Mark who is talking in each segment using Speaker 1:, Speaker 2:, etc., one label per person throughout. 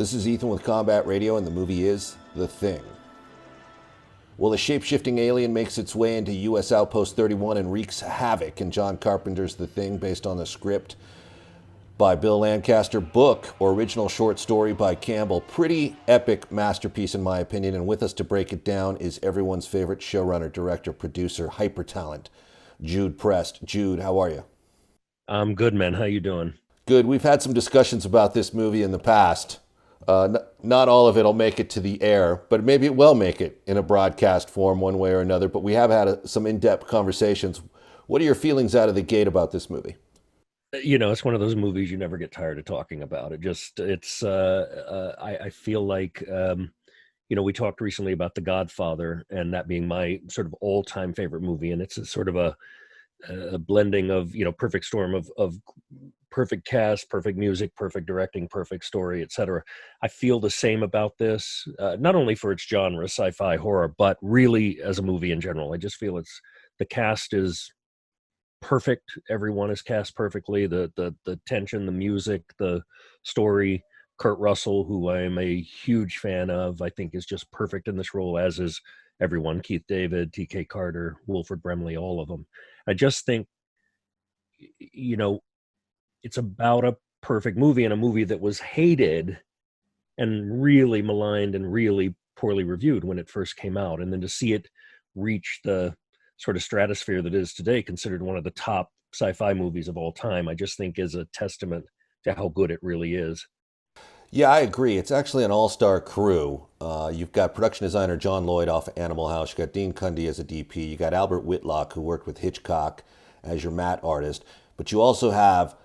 Speaker 1: This is Ethan with Combat Radio, and the movie is The Thing. Well, a shape-shifting alien makes its way into U.S. Outpost 31 and wreaks havoc in John Carpenter's The Thing, based on the script by Bill Lancaster, book or original short story by Campbell. Pretty epic masterpiece, in my opinion, and with us to break it down is everyone's favorite showrunner, director, producer, hyper talent, Jude Prest. Jude, how are you?
Speaker 2: I'm good, man. How you doing?
Speaker 1: Good. We've had some discussions about this movie in the past. Not all of it will make it to the air, but maybe it will make it in a broadcast form one way or another. But we have had some in-depth conversations. What are your feelings out of the gate about this movie?
Speaker 2: It's one of those movies you never get tired of talking about. I feel like, we talked recently about The Godfather, and that being my sort of all-time favorite movie. And it's a sort of a blending of, perfect storm of perfect cast, perfect music, perfect directing, perfect story, etc. I feel the same about this, not only for its genre, sci-fi horror, but really as a movie in general. I just feel the cast is perfect. Everyone is cast perfectly. The tension, the music, the story. Kurt Russell, who I am a huge fan of, I think is just perfect in this role, as is everyone. Keith David, T.K. Carter, Wilford Brimley, all of them. I just think, it's about a perfect movie, and a movie that was hated and really maligned and really poorly reviewed when it first came out. And then to see it reach the sort of stratosphere that is today, considered one of the top sci-fi movies of all time, I just think is a testament to how good it really is.
Speaker 1: Yeah, I agree. It's actually an all-star crew. You've got production designer John Lloyd off of Animal House. You got Dean Cundy as a DP. You got Albert Whitlock, who worked with Hitchcock, as your matte artist. But you also have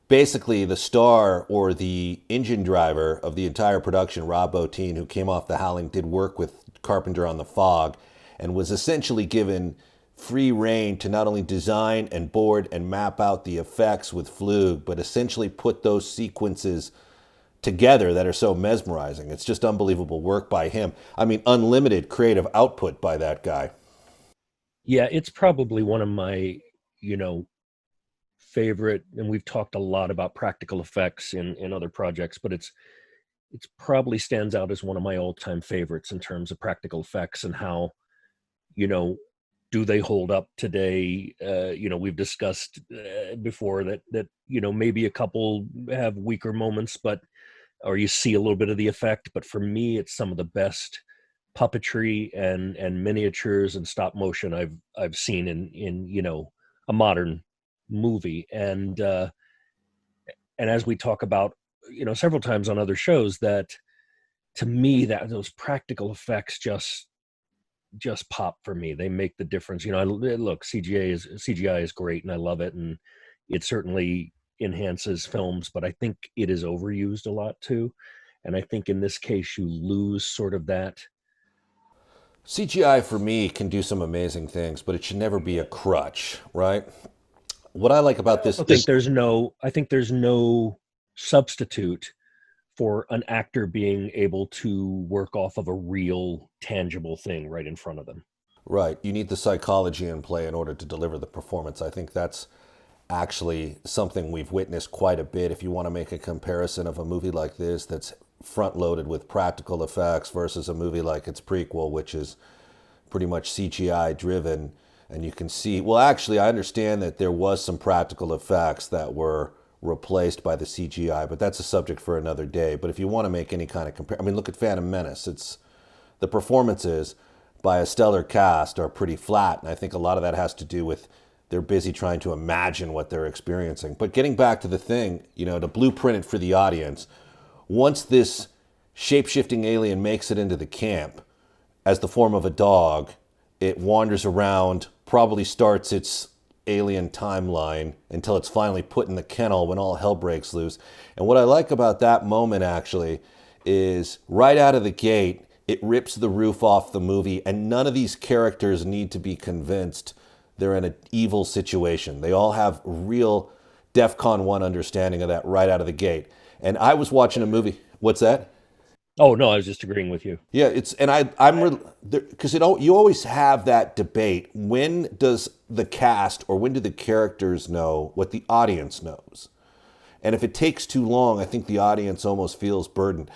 Speaker 1: basically the star or the engine driver of the entire production, Rob Bottin, who came off The Howling, did work with Carpenter on The Fog, and was essentially given free reign to not only design and board and map out the effects with Flug, but essentially put those sequences together that are so mesmerizing. It's just unbelievable work by him. I mean, unlimited creative output by that guy.
Speaker 2: Yeah, it's probably one of my, favorite, and we've talked a lot about practical effects in other projects, but it's probably stands out as one of my all-time favorites in terms of practical effects and how, do they hold up today? We've discussed before that maybe a couple have weaker moments, or you see a little bit of the effect. But for me, it's some of the best puppetry and miniatures and stop motion I've seen in a modern movie. And as we talk about several times on other shows, that to me, that those practical effects just pop for me. They make the difference. Look, CGI is great, and I love it, and it certainly enhances films, but I think it is overused a lot too. And I think in this case you lose sort of that.
Speaker 1: CGI for me can do some amazing things, but it should never be a crutch, right? What I like about this is
Speaker 2: I think there's no substitute for an actor being able to work off of a real tangible thing right in front of them.
Speaker 1: right. You need the psychology in play in order to deliver the performance. I think that's actually something we've witnessed quite a bit. If you want to make a comparison of a movie like this that's front loaded with practical effects versus a movie like its prequel, which is pretty much CGI driven, and you can see, well, actually, I understand that there was some practical effects that were replaced by the CGI, but that's a subject for another day. But if you want to make any kind of I mean, look at Phantom Menace. It's the performances by a stellar cast are pretty flat, and I think a lot of that has to do with they're busy trying to imagine what they're experiencing. But getting back to the thing, to blueprint it for the audience, once this shape-shifting alien makes it into the camp as the form of a dog, it wanders around, probably starts its alien timeline until it's finally put in the kennel when all hell breaks loose. And what I like about that moment, actually, is right out of the gate, it rips the roof off the movie, and none of these characters need to be convinced they're in an evil situation. They all have real DEFCON 1 understanding of that right out of the gate. And I was watching a movie. What's that?
Speaker 2: Oh no, I was just agreeing with you.
Speaker 1: Yeah, I'm because you always have that debate. When does the cast or when do the characters know what the audience knows? And if it takes too long, I think the audience almost feels burdened.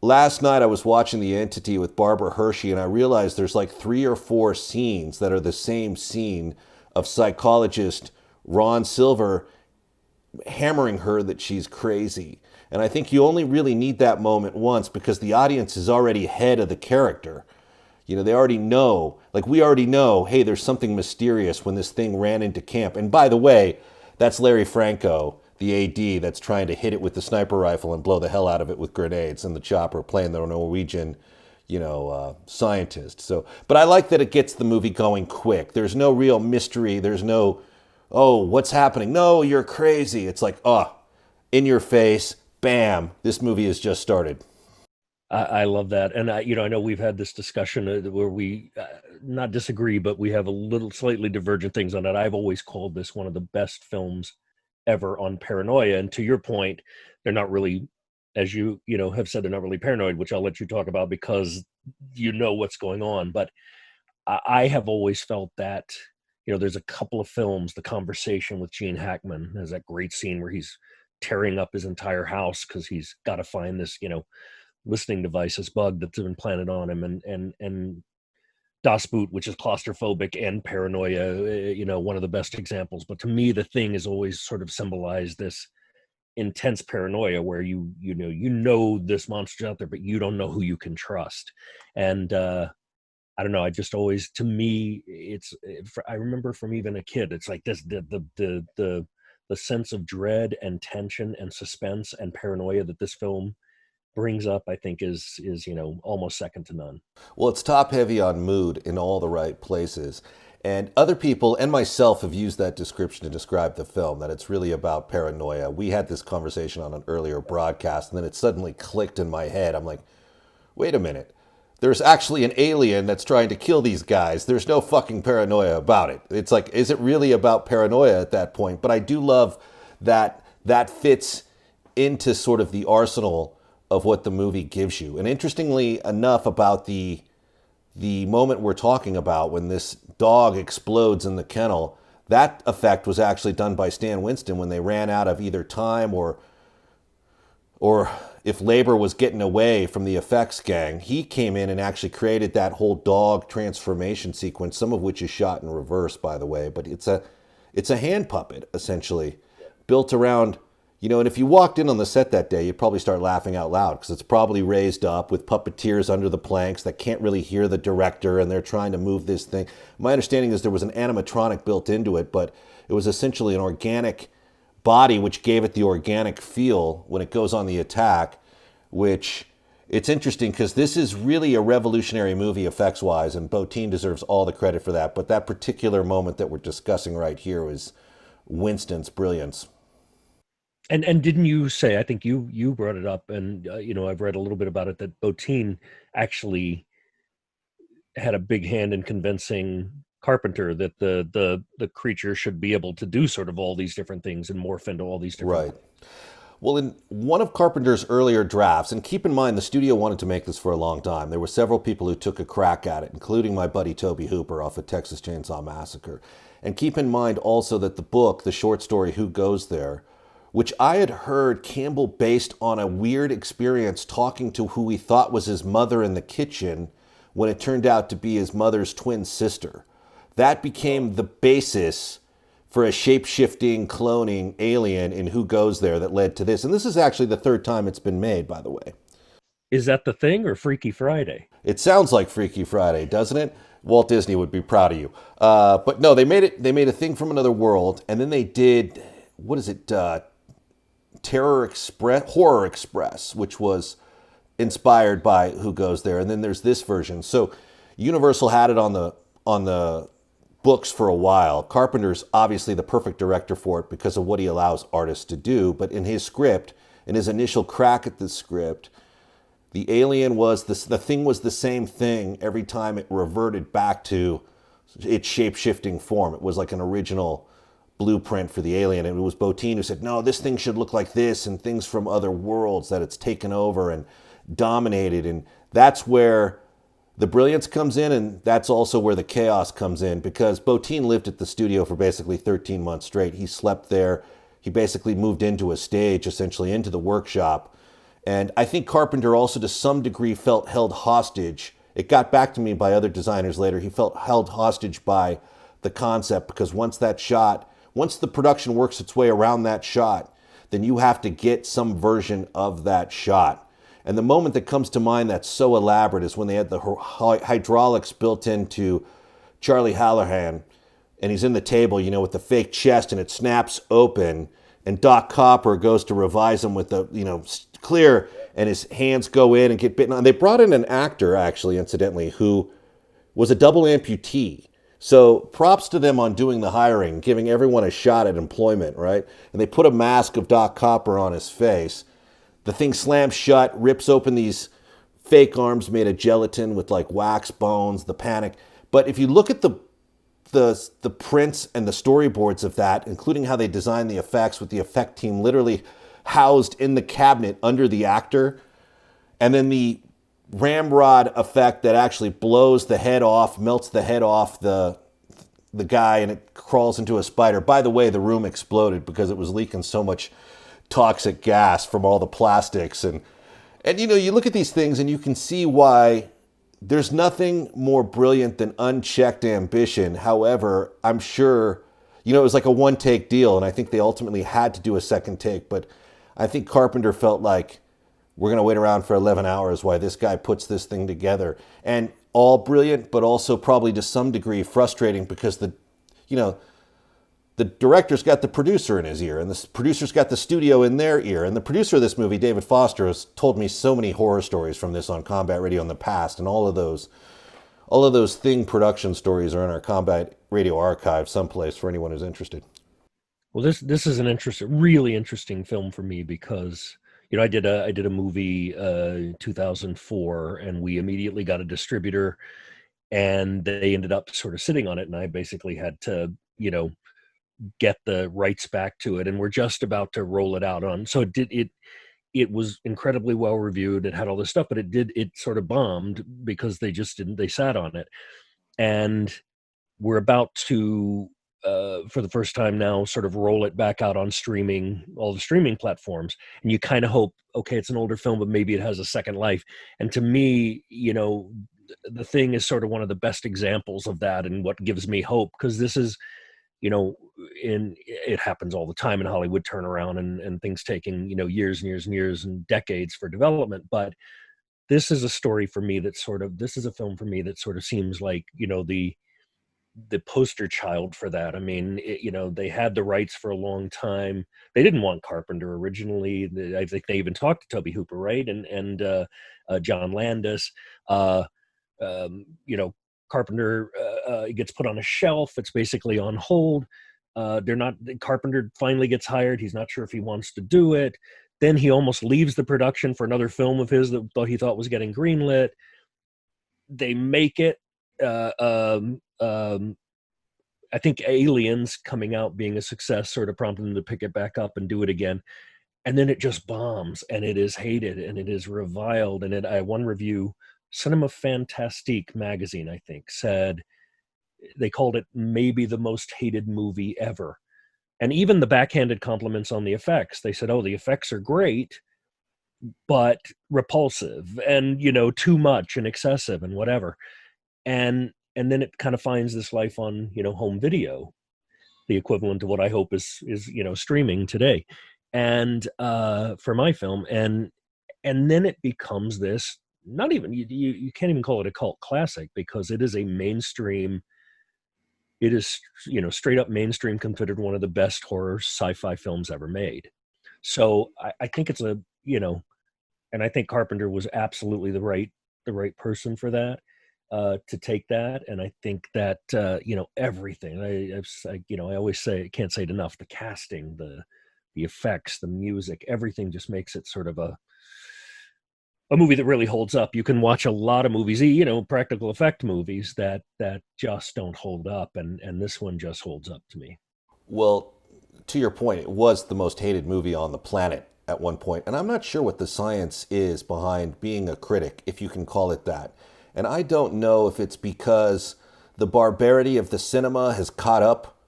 Speaker 1: last night I was watching The Entity with Barbara Hershey, and I realized there's like 3 or 4 scenes that are the same scene of psychologist Ron Silver hammering her that she's crazy. And I think you only really need that moment once because the audience is already ahead of the character. You know, they already know, like we already know, hey, there's something mysterious when this thing ran into camp. And by the way, that's Larry Franco, the AD, that's trying to hit it with the sniper rifle and blow the hell out of it with grenades, and the chopper playing the Norwegian, scientist. So, but I like that it gets the movie going quick. There's no real mystery. There's no, oh, what's happening? No, you're crazy. It's like, oh, in your face, bam, this movie has just started.
Speaker 2: I love that, and I know we've had this discussion where we not disagree, but we have a little slightly divergent things on it. I've always called this one of the best films ever on paranoia, and to your point, they're not really, as you have said, they're not really paranoid, which I'll let you talk about because you know what's going on. But I have always felt that there's a couple of films, The Conversation with Gene Hackman has that great scene where he's tearing up his entire house because he's got to find this listening device, this bug that's been planted on him, and Das Boot, which is claustrophobic and paranoia, one of the best examples. But to me, The Thing has always sort of symbolized this intense paranoia where you know this monster's out there, but you don't know who you can trust. And I don't know, I just always, to me, I remember from even a kid, it's like this, the sense of dread and tension and suspense and paranoia that this film brings up, I think is almost second to none.
Speaker 1: Well, it's top heavy on mood in all the right places. And other people and myself have used that description to describe the film, that it's really about paranoia. We had this conversation on an earlier broadcast, and then it suddenly clicked in my head. I'm like, wait a minute. There's actually an alien that's trying to kill these guys. There's no fucking paranoia about it. It's like, is it really about paranoia at that point? But I do love that that fits into sort of the arsenal of what the movie gives you. And interestingly enough, about the moment we're talking about when this dog explodes in the kennel, that effect was actually done by Stan Winston when they ran out of either time or if labor was getting away from the effects gang. He came in and actually created that whole dog transformation sequence, some of which is shot in reverse, by the way, but it's a hand puppet essentially built around. And if you walked in on the set that day, you'd probably start laughing out loud because it's probably raised up with puppeteers under the planks that can't really hear the director, and they're trying to move this thing. My understanding is there was an animatronic built into it, but it was essentially an organic body which gave it the organic feel when it goes on the attack, which it's interesting because this is really a revolutionary movie effects-wise, and Bottin deserves all the credit for that. But that particular moment that we're discussing right here is Winston's brilliance.
Speaker 2: And didn't you say, I think you brought it up, and I've read a little bit about it, that Bottin actually had a big hand in convincing Carpenter that the creature should be able to do sort of all these different things and morph into all these different
Speaker 1: right. Well, in one of Carpenter's earlier drafts, and keep in mind the studio wanted to make this for a long time, there were several people who took a crack at it, including my buddy Toby Hooper off of Texas Chainsaw Massacre. And keep in mind also that the book, the short story Who Goes There, which I had heard Campbell based on a weird experience talking to who he thought was his mother in the kitchen when it turned out to be his mother's twin sister. That became the basis for a shape-shifting, cloning alien in Who Goes There that led to this. And this is actually the third time it's been made, by the way.
Speaker 2: Is that The Thing or Freaky Friday?
Speaker 1: It sounds like Freaky Friday, doesn't it? Walt Disney would be proud of you. But no, they made a thing from another world, and then they did, what is it, Horror Express, which was inspired by Who Goes There, and then there's this version. So Universal had it on the books for a while. Carpenter's obviously the perfect director for it because of what he allows artists to do, but in his script, in his initial crack at the script, the alien was the thing was the same thing every time it reverted back to its shape-shifting form. It was like an original blueprint for the alien, and it was Bottin who said, no, this thing should look like this, and things from other worlds that it's taken over and dominated. And that's where the brilliance comes in, and that's also where the chaos comes in, because Bottin lived at the studio for basically 13 months straight. He slept there. He basically moved into a stage, essentially into the workshop, And I think Carpenter also, to some degree, felt held hostage. It got back to me by other designers later. He felt held hostage by the concept because once the production works its way around that shot, then you have to get some version of that shot. And the moment that comes to mind that's so elaborate is when they had the hydraulics built into Charlie Hallahan, and he's in the table, with the fake chest, and it snaps open, and Doc Copper goes to revise him with the, clear, and his hands go in and get bitten on. They brought in an actor, actually, incidentally, who was a double amputee. So props to them on doing the hiring, giving everyone a shot at employment, right? And they put a mask of Doc Copper on his face. The thing slams shut, rips open these fake arms made of gelatin with like wax bones, the panic. But if you look at the prints and the storyboards of that, including how they designed the effects with the effect team literally housed in the cabinet under the actor, and then the ramrod effect that actually blows the head off, melts the head off the guy, and it crawls into a spider. By the way, the room exploded because it was leaking so much toxic gas from all the plastics. And you look at these things and you can see why there's nothing more brilliant than unchecked ambition. However, I'm sure, it was like a one-take deal, and I think they ultimately had to do a second take. But I think Carpenter felt like, we're going to wait around for 11 hours while this guy puts this thing together. And all brilliant, but also probably to some degree frustrating because the director's got the producer in his ear, and the producer's got the studio in their ear. And the producer of this movie, David Foster, has told me so many horror stories from this on Combat Radio in the past, and all of those Thing production stories are in our Combat Radio archive someplace for anyone who's interested.
Speaker 2: Well, this is really interesting film for me because I did a movie 2004, and we immediately got a distributor, and they ended up sort of sitting on it, and I basically had to get the rights back to it, and we're just about to roll it out on. So it was incredibly well reviewed. It had all this stuff, but it sort of bombed because they sat on it, and we're about to for the first time now sort of roll it back out on streaming, all the streaming platforms. And you kind of hope, okay, it's an older film, but maybe it has a second life. And to me, The Thing is sort of one of the best examples of that, and what gives me hope, because this is, it happens all the time in Hollywood, turnaround and things taking, years and years and years and decades for development. But this is a story for me this is a film for me that sort of seems like, the poster child for that. I mean, they had the rights for a long time. They didn't want Carpenter originally. I think they even talked to Tobe Hooper, right? And John Landis. Carpenter gets put on a shelf. It's basically on hold. Carpenter finally gets hired. He's not sure if he wants to do it. Then he almost leaves the production for another film of his that he thought was getting greenlit. They make it. I think Aliens coming out being a success sort of prompted them to pick it back up and do it again. And then it just bombs, and it is hated, and it is reviled. And one review, Cinema Fantastique magazine, I think, said they called it maybe the most hated movie ever. And even the backhanded compliments on the effects, they said, oh, the effects are great, but repulsive and, too much and excessive and whatever. And then it kind of finds this life on, home video, the equivalent of what I hope is streaming today. And for my film, and then it becomes this, not even, you can't even call it a cult classic, because it is a mainstream, it is, straight up mainstream, considered one of the best horror sci-fi films ever made. So I think it's and I think Carpenter was absolutely the right person for that. To take that. And I think that everything, I always say, can't say it enough, the casting, the effects, the music, everything just makes it sort of a movie that really holds up. You can watch a lot of movies, practical effect movies that just don't hold up, and this one just holds up to me.
Speaker 1: Well, to your point, it was the most hated movie on the planet at one point, and I'm not sure what the science is behind being a critic, if you can call it that. And I don't know if it's because the barbarity of the cinema has caught up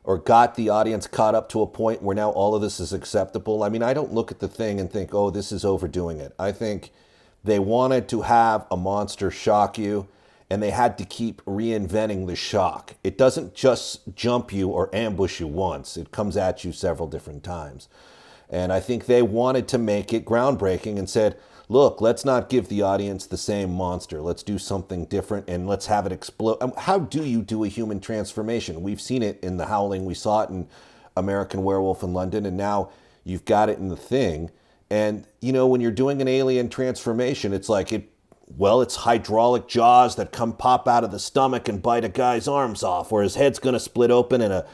Speaker 1: or got the audience caught up to a point where now all of this is acceptable. I mean, I don't look at the thing and think, oh, this is overdoing it. I think they wanted to have a monster shock you, and they had to keep reinventing the shock. It doesn't just jump you or ambush you once, it comes at you several different times. And I think they wanted to make it groundbreaking and said, look, let's not give the audience the same monster. Let's do something different and let's have it explode. How do you do a human transformation? We've seen it in The Howling. We saw it in American Werewolf in London. And now you've got it in The Thing. And, you know, when you're doing an alien transformation, it's like it's hydraulic jaws that come pop out of the stomach and bite a guy's arms off, or his head's going to split open and a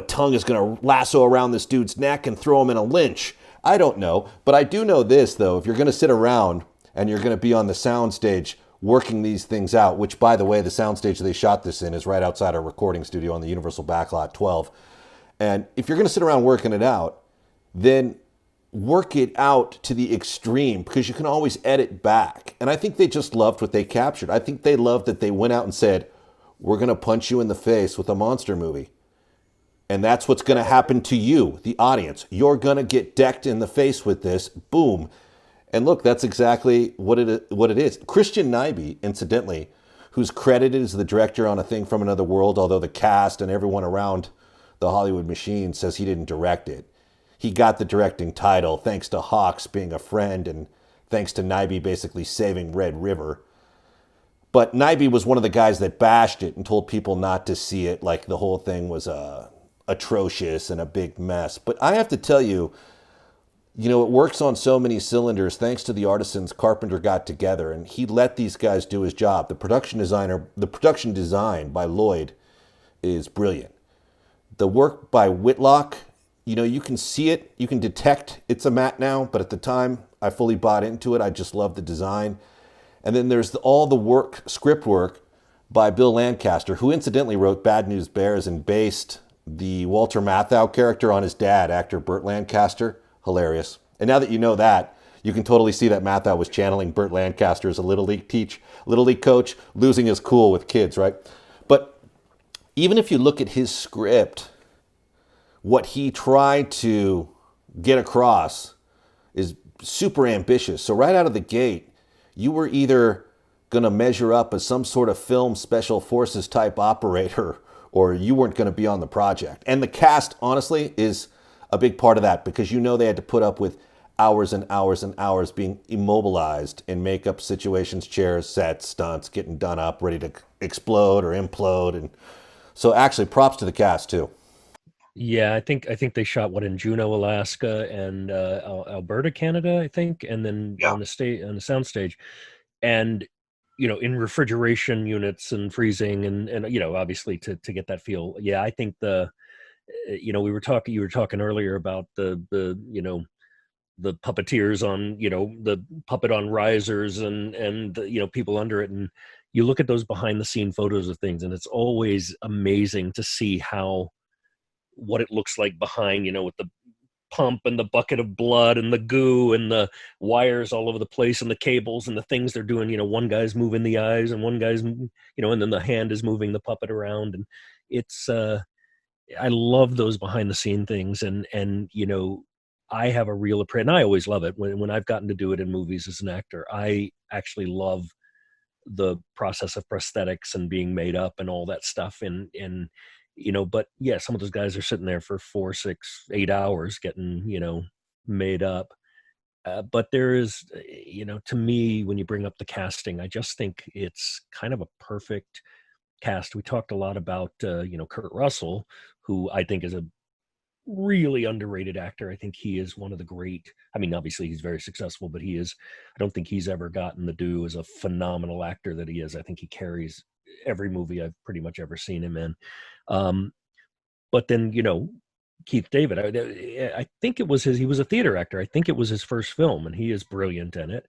Speaker 1: tongue is going to lasso around this dude's neck and throw him in a lynch. I don't know, but I do know this, though. If you're going to sit around and you're going to be on the soundstage working these things out, which, by the way, the soundstage they shot this in is right outside our recording studio on the Universal Backlot 12. And if you're going to sit around working it out, then work it out to the extreme, because you can always edit back. And I think they just loved what they captured. I think they loved that they went out and said, we're going to punch you in the face with a monster movie. And that's what's going to happen to you, the audience. You're going to get decked in the face with this. Boom. And look, that's exactly what it is. Christian Nyby, incidentally, who's credited as the director on A Thing from Another World, although the cast and everyone around the Hollywood machine says he didn't direct it. He got the directing title thanks to Hawks being a friend and thanks to Nyby basically saving Red River. But Nyby was one of the guys that bashed it and told people not to see it, like the whole thing was atrocious and a big mess. But I have to tell you, it works on so many cylinders thanks to the artisans Carpenter got together, and he let these guys do his job. The production design by Lloyd is brilliant. The work by Whitlock, you can see it, you can detect it's a matte now, but at the time I fully bought into it. I just love the design. And then there's all the script work by Bill Lancaster, who incidentally wrote Bad News Bears and based the Walter Matthau character on his dad, actor Burt Lancaster. Hilarious. And now that you know that, you can totally see that Matthau was channeling Burt Lancaster as a Little League coach, losing his cool with kids, right? But even if you look at his script, what he tried to get across is super ambitious. So right out of the gate, you were either going to measure up as some sort of film special forces type operator, or you weren't going to be on the project. And the cast, honestly, is a big part of that, because they had to put up with hours and hours and hours being immobilized in makeup situations, chairs, sets, stunts, getting done up, ready to explode or implode. And so actually props to the cast too.
Speaker 2: Yeah, I think they shot in Juneau, Alaska, and Alberta, Canada, I think, and then on the soundstage, and in refrigeration units and freezing, and obviously to get that feel. Yeah, I think you were talking earlier about the puppeteers on the puppet on risers and people under it, and you look at those behind the scene photos of things, and it's always amazing to see what it looks like behind, with the pump and the bucket of blood and the goo and the wires all over the place and the cables and the things they're doing. One guy's moving the eyes and one guy's, and then the hand is moving the puppet around. And it's, I love those behind the scene things. And I have a real appreciation, and I always love it when I've gotten to do it in movies as an actor. I actually love the process of prosthetics and being made up and all that stuff. And but yeah, some of those guys are sitting there for 4, 6, 8 hours getting, made up. But there is, to me, when you bring up the casting, I just think it's kind of a perfect cast. We talked a lot about, Kurt Russell, who I think is a really underrated actor. I think he is one of the great, obviously he's very successful, but I don't think he's ever gotten the due as a phenomenal actor that he is. I think he carries every movie I've pretty much ever seen him in. But then, Keith David, I think he was a theater actor. I think it was his first film, and he is brilliant in it.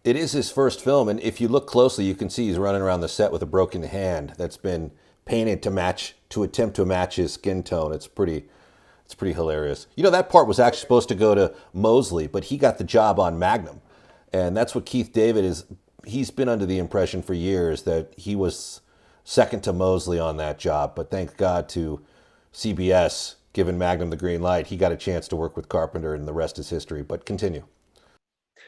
Speaker 1: It is his first film, and if you look closely, you can see he's running around the set with a broken hand that's been painted to attempt to match his skin tone. It's pretty hilarious. That part was actually supposed to go to Mosley, but he got the job on Magnum, and that's what Keith David is. He's been under the impression for years that he was second to Mosley on that job, but thank God to CBS, giving Magnum the green light, he got a chance to work with Carpenter, and the rest is history. But continue.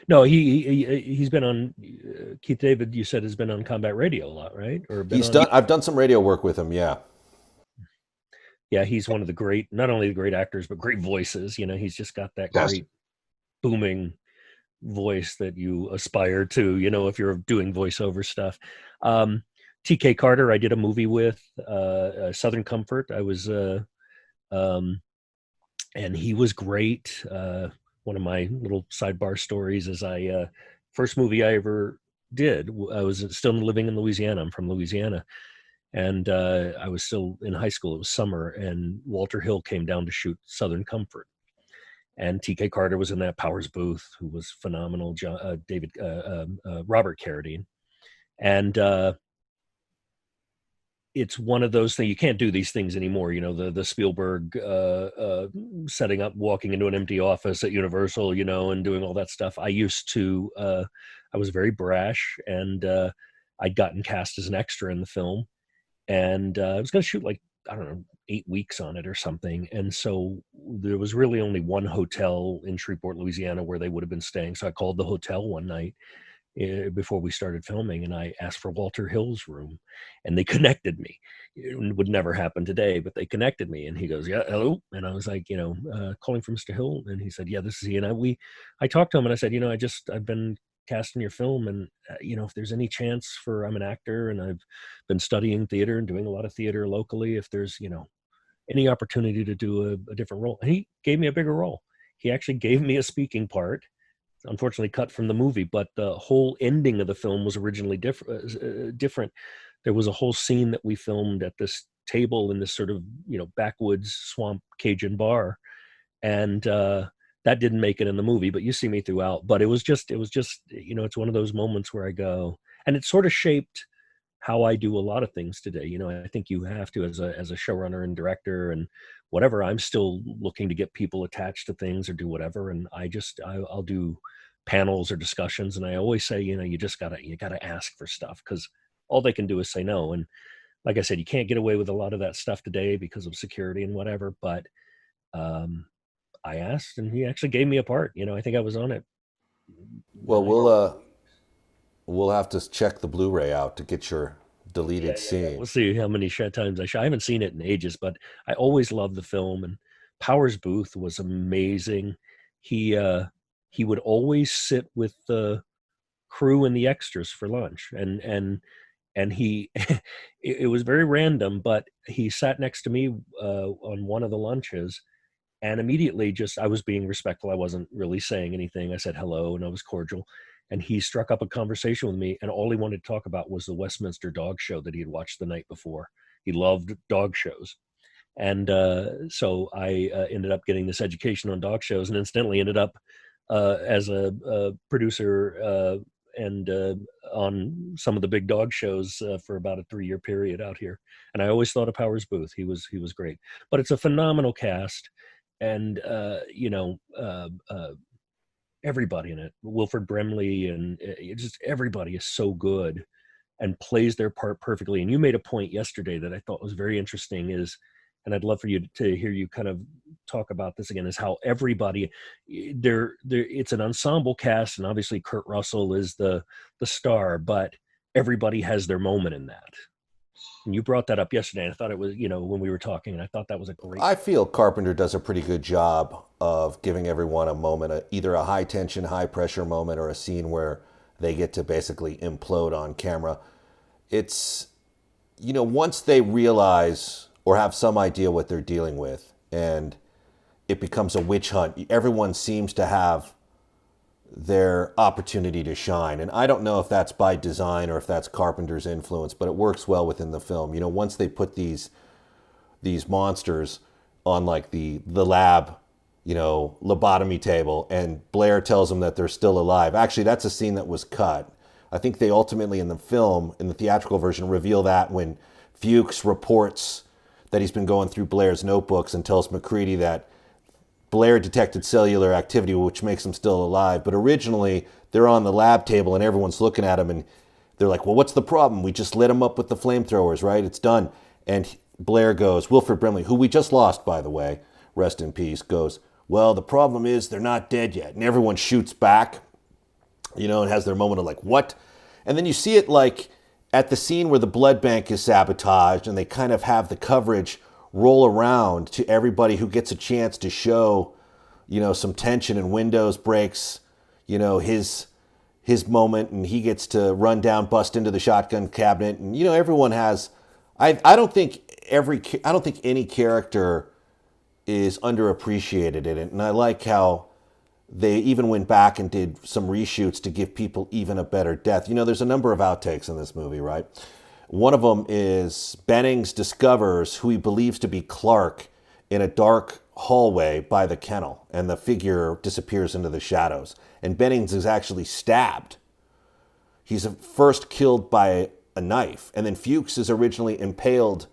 Speaker 2: No, he's been on Keith David. You said has been on Combat Radio a lot, right? Or been
Speaker 1: He's
Speaker 2: on?
Speaker 1: done. I've done some radio work with him. Yeah.
Speaker 2: Yeah, he's one of the great, not only the great actors, but great voices. He's just got that great booming voice that you aspire to, if you're doing voiceover stuff. TK Carter, I did a movie with, Southern Comfort. I was, and he was great. One of my little sidebar stories is first movie I ever did, I was still living in Louisiana. I'm from Louisiana. And I was still in high school. It was summer, and Walter Hill came down to shoot Southern Comfort. And TK Carter was in that, Powers Booth, who was phenomenal, Robert Carradine. And it's one of those things, you can't do these things anymore. The Spielberg setting up, walking into an empty office at Universal, and doing all that stuff. I was very brash, and I'd gotten cast as an extra in the film. And I was going to shoot 8 weeks on it or something. And so there was really only one hotel in Shreveport, Louisiana, where they would have been staying. So I called the hotel one night before we started filming, and I asked for Walter Hill's room, and they connected me. It would never happen today, but they connected me. And he goes, "Yeah, hello." And I was like, calling for Mr. Hill. And he said, "Yeah, this is he." And I talked to him, and I said, I've been cast in your film, and if there's any chance I'm an actor, and I've been studying theater and doing a lot of theater locally, if there's any opportunity to do a different role. And he gave me a bigger role. He actually gave me a speaking part, unfortunately cut from the movie, but the whole ending of the film was originally different. There was a whole scene that we filmed at this table in this sort of backwoods swamp Cajun bar, and that didn't make it in the movie, but you see me throughout. But it was just, it's one of those moments where I go, and it sort of shaped how I do a lot of things today. I think you have to, as a showrunner and director and whatever, I'm still looking to get people attached to things or do whatever. And I'll do panels or discussions. And I always say, you gotta ask for stuff, because all they can do is say no. And like I said, you can't get away with a lot of that stuff today because of security and whatever, but, I asked, and he actually gave me a part. I think I was on it.
Speaker 1: Well, we'll have to check the Blu-ray out to get your deleted scene.
Speaker 2: We'll see how many times I shot. I haven't seen it in ages, but I always loved the film. And Powers Booth was amazing. He would always sit with the crew and the extras for lunch, and he it was very random, but he sat next to me on one of the lunches. And immediately, I was being respectful. I wasn't really saying anything. I said hello, and I was cordial. And he struck up a conversation with me, and all he wanted to talk about was the Westminster Dog Show that he had watched the night before. He loved dog shows. And so I ended up getting this education on dog shows, and incidentally ended up as a producer and on some of the big dog shows for about a 3-year period out here. And I always thought of Powers Booth. He was great. But it's a phenomenal cast. And everybody in it, Wilford Brimley, and just everybody is so good and plays their part perfectly. And you made a point yesterday that I thought was very interesting, and I'd love for you to hear you kind of talk about this again, is how everybody it's an ensemble cast, and obviously Kurt Russell is the star, but everybody has their moment in that. And you brought that up yesterday, and I thought it was, when we were talking, and I thought that was a great...
Speaker 1: I feel Carpenter does a pretty good job of giving everyone a moment, either a high tension, high pressure moment, or a scene where they get to basically implode on camera. It's, once they realize or have some idea what they're dealing with, and it becomes a witch hunt, everyone seems to have their opportunity to shine. And I don't know if that's by design or if that's Carpenter's influence, but it works well within the film. Once they put these monsters on the lab, lobotomy table, and Blair tells them that they're still alive. Actually, that's a scene that was cut. I think they ultimately in the film, in the theatrical version, reveal that when Fuchs reports that he's been going through Blair's notebooks and tells McCready that Blair detected cellular activity, which makes him still alive. But originally, they're on the lab table and everyone's looking at him and they're like, well, what's the problem? We just lit him up with the flamethrowers, right? It's done. And Blair goes, Wilford Brimley, who we just lost, by the way, rest in peace, goes, well, the problem is they're not dead yet. And everyone shoots back, and has their moment of like, what? And then you see it like at the scene where the blood bank is sabotaged, and they kind of have the coverage roll around to everybody who gets a chance to show, some tension, and Windows breaks, his moment, and he gets to run down, bust into the shotgun cabinet, and everyone has. I don't think any character is underappreciated in it, and I like how they even went back and did some reshoots to give people even a better death. There's a number of outtakes in this movie, right? One of them is Bennings discovers who he believes to be Clark in a dark hallway by the kennel, and the figure disappears into the shadows. And Bennings is actually stabbed. He's first killed by a knife, and then Fuchs is originally impaled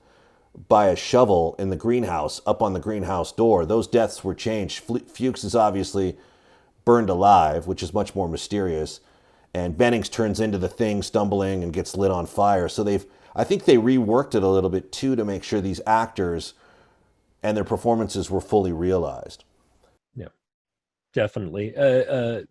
Speaker 1: by a shovel in the greenhouse, up on the greenhouse door. Those deaths were changed. Fuchs is obviously burned alive, which is much more mysterious. And Bennings turns into the thing, stumbling, and gets lit on fire. So I think they reworked it a little bit too to make sure these actors and their performances were fully realized.
Speaker 2: Yeah, definitely. I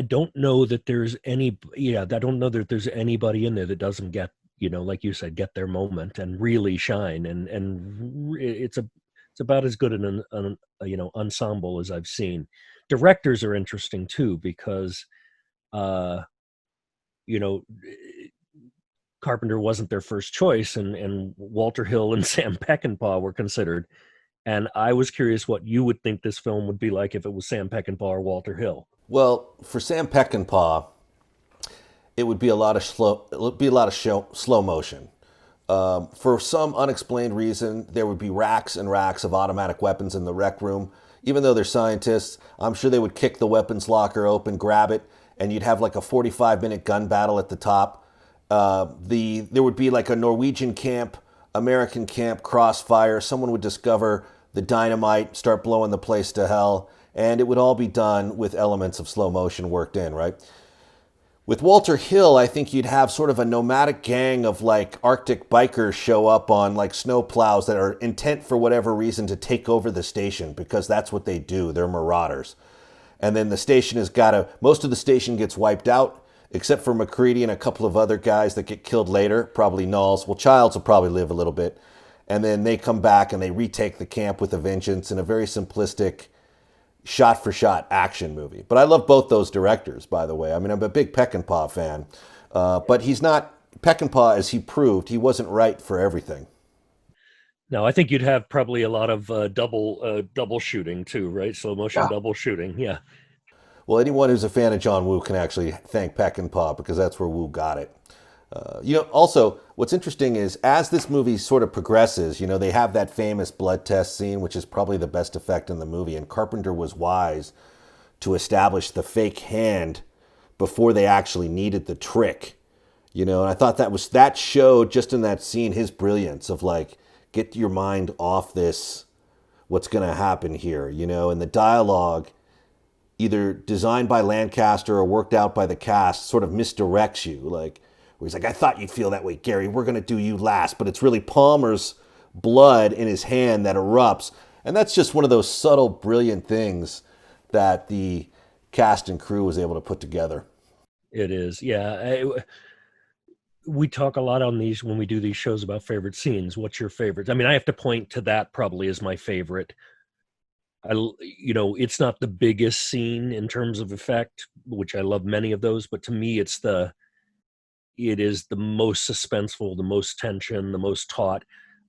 Speaker 2: don't know that there's I don't know that there's anybody in there that doesn't get, like you said, get their moment and really shine. And it's about as good an ensemble as I've seen. Directors are interesting too, because, Carpenter wasn't their first choice, and Walter Hill and Sam Peckinpah were considered. And I was curious what you would think this film would be like if it was Sam Peckinpah or Walter Hill.
Speaker 1: Well, for Sam Peckinpah, it would be a lot of slow motion. For some unexplained reason, there would be racks and racks of automatic weapons in the rec room. Even though they're scientists, I'm sure they would kick the weapons locker open, grab it, and you'd have like a 45-minute gun battle at the top. There would be like a Norwegian camp, American camp crossfire. Someone would discover the dynamite, start blowing the place to hell, and it would all be done with elements of slow motion worked in, right? With Walter Hill, I think you'd have sort of a nomadic gang of like Arctic bikers show up on like snow plows that are intent for whatever reason to take over the station, because that's what they do. They're marauders. And then the station most of the station gets wiped out, except for McCready and a couple of other guys that get killed later, probably Knowles. Well, Childs will probably live a little bit. And then they come back and they retake the camp with a vengeance in a very simplistic shot-for-shot action movie. But I love both those directors, by the way. I mean, I'm a big Peckinpah fan. But he's not... Peckinpah, as he proved, he wasn't right for everything.
Speaker 2: No, I think you'd have probably a lot of double shooting too, right? Slow motion double shooting, yeah.
Speaker 1: Well, anyone who's a fan of John Woo can actually thank Peckinpah, because that's where Woo got it. Also, what's interesting is as this movie sort of progresses, they have that famous blood test scene, which is probably the best effect in the movie. And Carpenter was wise to establish the fake hand before they actually needed the trick. And I thought that showed just in that scene his brilliance of like, get your mind off this, what's going to happen here, and the dialogue, either designed by Lancaster or worked out by the cast, sort of misdirects you. Like, where he's like, I thought you'd feel that way, Gary. We're going to do you last. But it's really Palmer's blood in his hand that erupts. And that's just one of those subtle, brilliant things that the cast and crew was able to put together.
Speaker 2: It is, yeah. We talk a lot on these when we do these shows about favorite scenes. What's your favorite? I mean, I have to point to that probably as my favorite. It's not the biggest scene in terms of effect, which I love many of those, but to me, it is the most suspenseful, the most tension, the most taut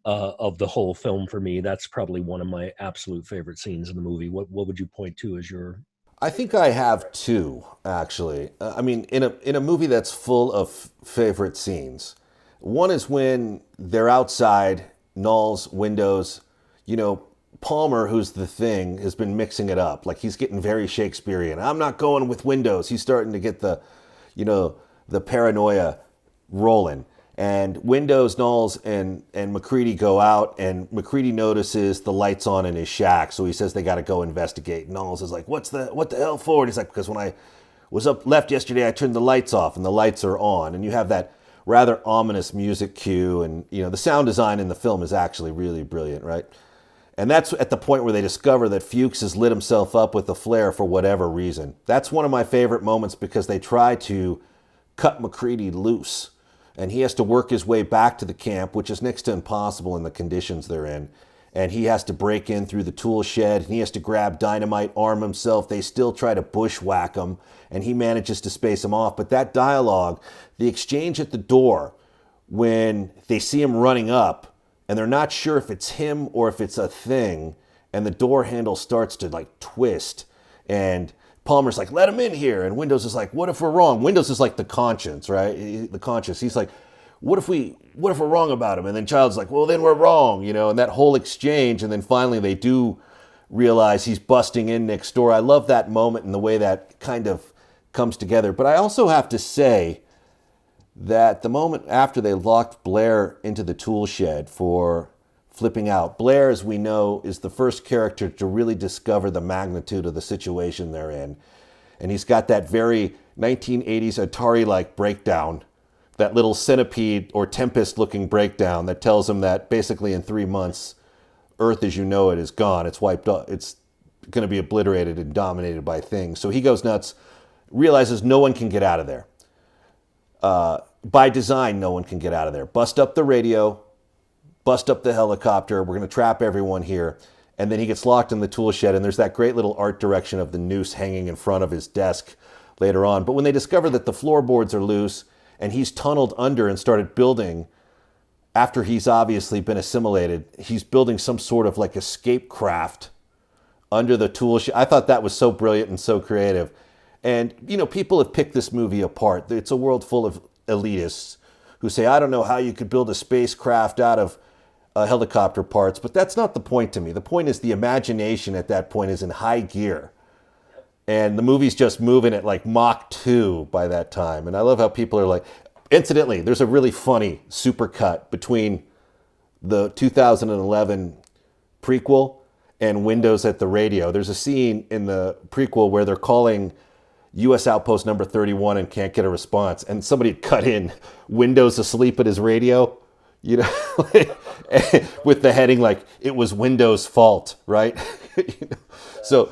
Speaker 2: of the whole film for me. That's probably one of my absolute favorite scenes in the movie. What would you point to as your?
Speaker 1: I think I have two, actually. In a movie that's full of favorite scenes. One is when they're outside, Knowles, Windows, Palmer, who's the thing, has been mixing it up. Like, he's getting very Shakespearean. I'm not going with Windows. He's starting to get the paranoia rolling. And Windows, Knowles, and McCready go out, and McCready notices the lights on in his shack, so he says they got to go investigate. Knowles is like, what the hell for? And he's like, because when I was left yesterday, I turned the lights off, and the lights are on. And you have that rather ominous music cue. And, the sound design in the film is actually really brilliant, right? And that's at the point where they discover that Fuchs has lit himself up with a flare for whatever reason. That's one of my favorite moments because they try to cut McCready loose. And he has to work his way back to the camp, which is next to impossible in the conditions they're in. And he has to break in through the tool shed, and he has to grab dynamite, arm himself. They still try to bushwhack him, and he manages to space him off. But that dialogue, the exchange at the door, when they see him running up, and they're not sure if it's him or if it's a thing, and the door handle starts to like twist, and Palmer's like, let him in here. And Windows is like, what if we're wrong? Windows is like the conscience, right? The conscience. He's like, what if we're wrong about him? And then Child's like, well, then we're wrong, and that whole exchange. And then finally they do realize he's busting in next door. I love that moment and the way that kind of comes together. But I also have to say that the moment after they locked Blair into the tool shed for flipping out, Blair, as we know, is the first character to really discover the magnitude of the situation they're in. And he's got that very 1980s Atari-like breakdown, that little centipede or tempest-looking breakdown that tells him that basically in 3 months, Earth as you know it is gone. It's wiped out. It's going to be obliterated and dominated by things. So he goes nuts, realizes no one can get out of there. By design, no one can get out of there. Bust up the radio, bust up the helicopter. We're going to trap everyone here. And then he gets locked in the tool shed, and there's that great little art direction of the noose hanging in front of his desk later on. But when they discover that the floorboards are loose and he's tunneled under and started building, after he's obviously been assimilated, he's building some sort of like escape craft under the tool shed. I thought that was so brilliant and so creative. And, people have picked this movie apart. It's a world full of elitists who say, I don't know how you could build a spacecraft out of helicopter parts, but that's not the point to me. The point is the imagination at that point is in high gear. And the movie's just moving at like Mach 2 by that time. And I love how people are like, incidentally, there's a really funny supercut between the 2011 prequel and Windows at the radio. There's a scene in the prequel where they're calling U.S. Outpost number 31 and can't get a response. And somebody had cut in Windows asleep at his radio, with the heading like, it was Windows' fault, right? So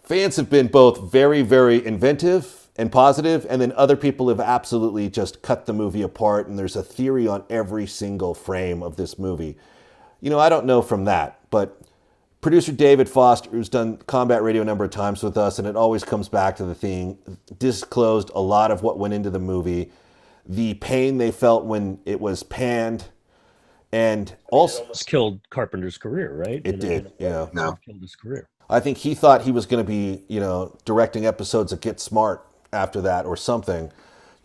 Speaker 1: fans have been both very, very inventive and positive, and then other people have absolutely just cut the movie apart, and there's a theory on every single frame of this movie. I don't know from that, but producer David Foster, who's done Combat Radio a number of times with us, and it always comes back to the theme, disclosed a lot of what went into the movie, the pain they felt when it was panned, and also...
Speaker 2: It almost killed Carpenter's career, right?
Speaker 1: It did, yeah.
Speaker 2: No. Killed his career.
Speaker 1: I think he thought he was going to be, directing episodes of Get Smart after that or something.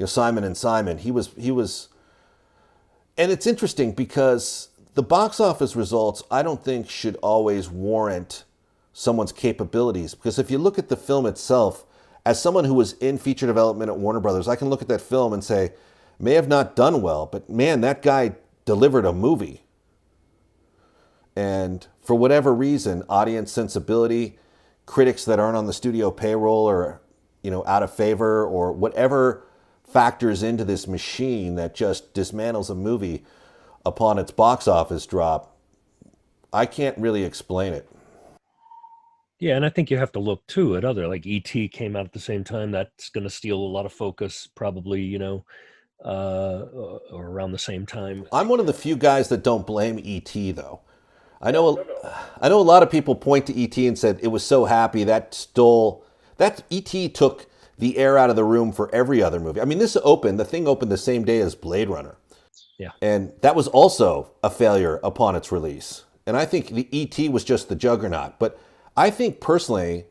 Speaker 1: Simon and Simon. He was... And it's interesting because the box office results, I don't think, should always warrant someone's capabilities. Because if you look at the film itself, as someone who was in feature development at Warner Brothers, I can look at that film and say, may have not done well, but man, that guy delivered a movie. And for whatever reason, audience sensibility, critics that aren't on the studio payroll or, out of favor, or whatever factors into this machine that just dismantles a movie upon its box office drop, I can't really explain it.
Speaker 2: Yeah, and I think you have to look too at other, like E.T. came out at the same time. That's going to steal a lot of focus, probably, or around the same time.
Speaker 1: I'm one of the few guys that don't blame E.T. though. I know a lot of people point to E.T. and said it was so happy that E.T. took the air out of the room for every other movie. I mean, the thing opened the same day as Blade Runner.
Speaker 2: Yeah. And
Speaker 1: that was also a failure upon its release. And I think the E.T. was just the juggernaut. But I think personally,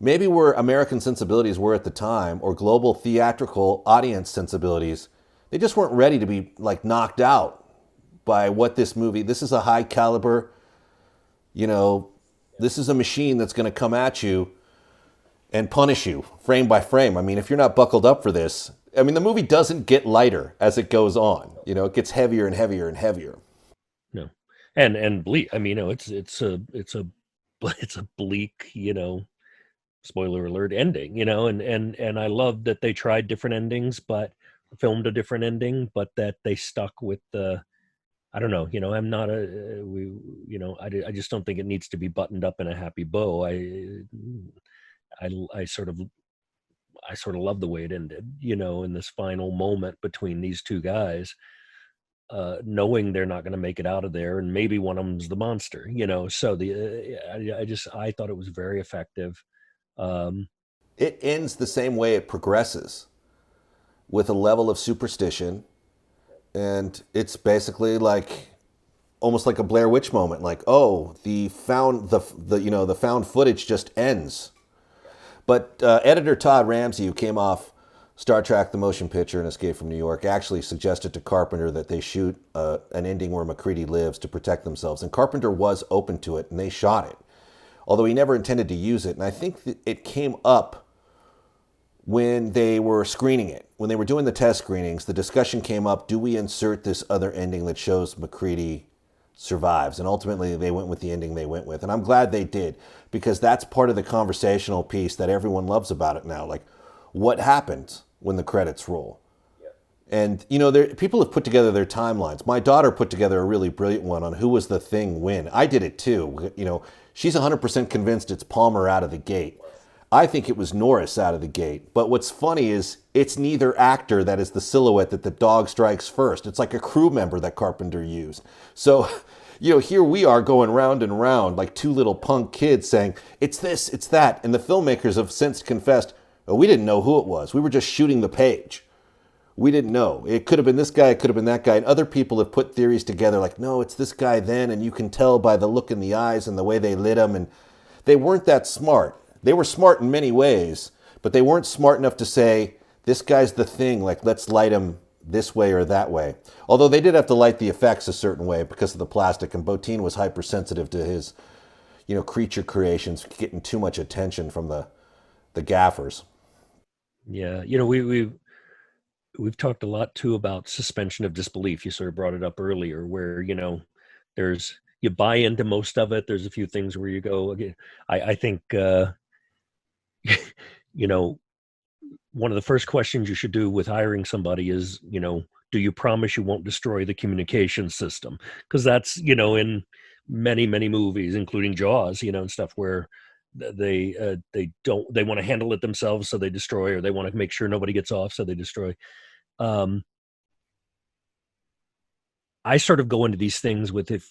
Speaker 1: maybe where American sensibilities were at the time, or global theatrical audience sensibilities, they just weren't ready to be like knocked out by what this is a high caliber, this is a machine that's going to come at you and punish you frame by frame. I mean, if you're not buckled up for this, the movie doesn't get lighter as it goes on. It gets heavier and heavier and heavier.
Speaker 2: No, and bleak. It's a bleak, spoiler alert ending. And I love that they tried different endings, but filmed a different ending, but that they stuck with the, I don't know, I'm not I just don't think it needs to be buttoned up in a happy bow. I, I sort of, I sort of love the way it ended, in this final moment between these two guys, knowing they're not going to make it out of there, and maybe one of them's the monster, So I thought it was very effective. Um,
Speaker 1: It ends the same way it progresses, with a level of superstition, and it's basically like almost like a Blair Witch moment. Like, oh, the found footage just ends. But editor Todd Ramsey, who came off Star Trek: The Motion Picture and Escape from New York, actually suggested to Carpenter that they shoot an ending where MacReady lives to protect themselves, and Carpenter was open to it, and they shot it. Although he never intended to use it, and I think that it came up when they were screening it. When they were doing the test screenings, the discussion came up, do we insert this other ending that shows MacReady survives? And ultimately, they went with the ending they went with. And I'm glad they did, because that's part of the conversational piece that everyone loves about it now. Like, what happened when the credits roll? And, people have put together their timelines. My daughter put together a really brilliant one on who was the Thing when. I did it too. She's 100% convinced it's Palmer out of the gate. I think it was Norris out of the gate. But what's funny is it's neither actor that is the silhouette that the dog strikes first. It's like a crew member that Carpenter used. So, here we are going round and round like two little punk kids saying, it's this, it's that. And the filmmakers have since confessed, oh, we didn't know who it was. We were just shooting the page. We didn't know. It could have been this guy, it could have been that guy. And other people have put theories together like, no, it's this guy then. And you can tell by the look in the eyes and the way they lit him. And they weren't that smart. They were smart in many ways, but they weren't smart enough to say, this guy's the Thing, like, let's light him this way or that way. Although they did have to light the effects a certain way because of the plastic, and Bottin was hypersensitive to his, creature creations getting too much attention from the gaffers.
Speaker 2: yeah, we've talked a lot too about suspension of disbelief. You sort of brought it up earlier, where there's, you buy into most of it. There's a few things where you go, okay, I think one of the first questions you should do with hiring somebody is, do you promise you won't destroy the communication system? Because that's, in many, many movies, including Jaws, and stuff, where they want to handle it themselves, so they destroy, or they want to make sure nobody gets off, so they destroy. I sort of go into these things with, if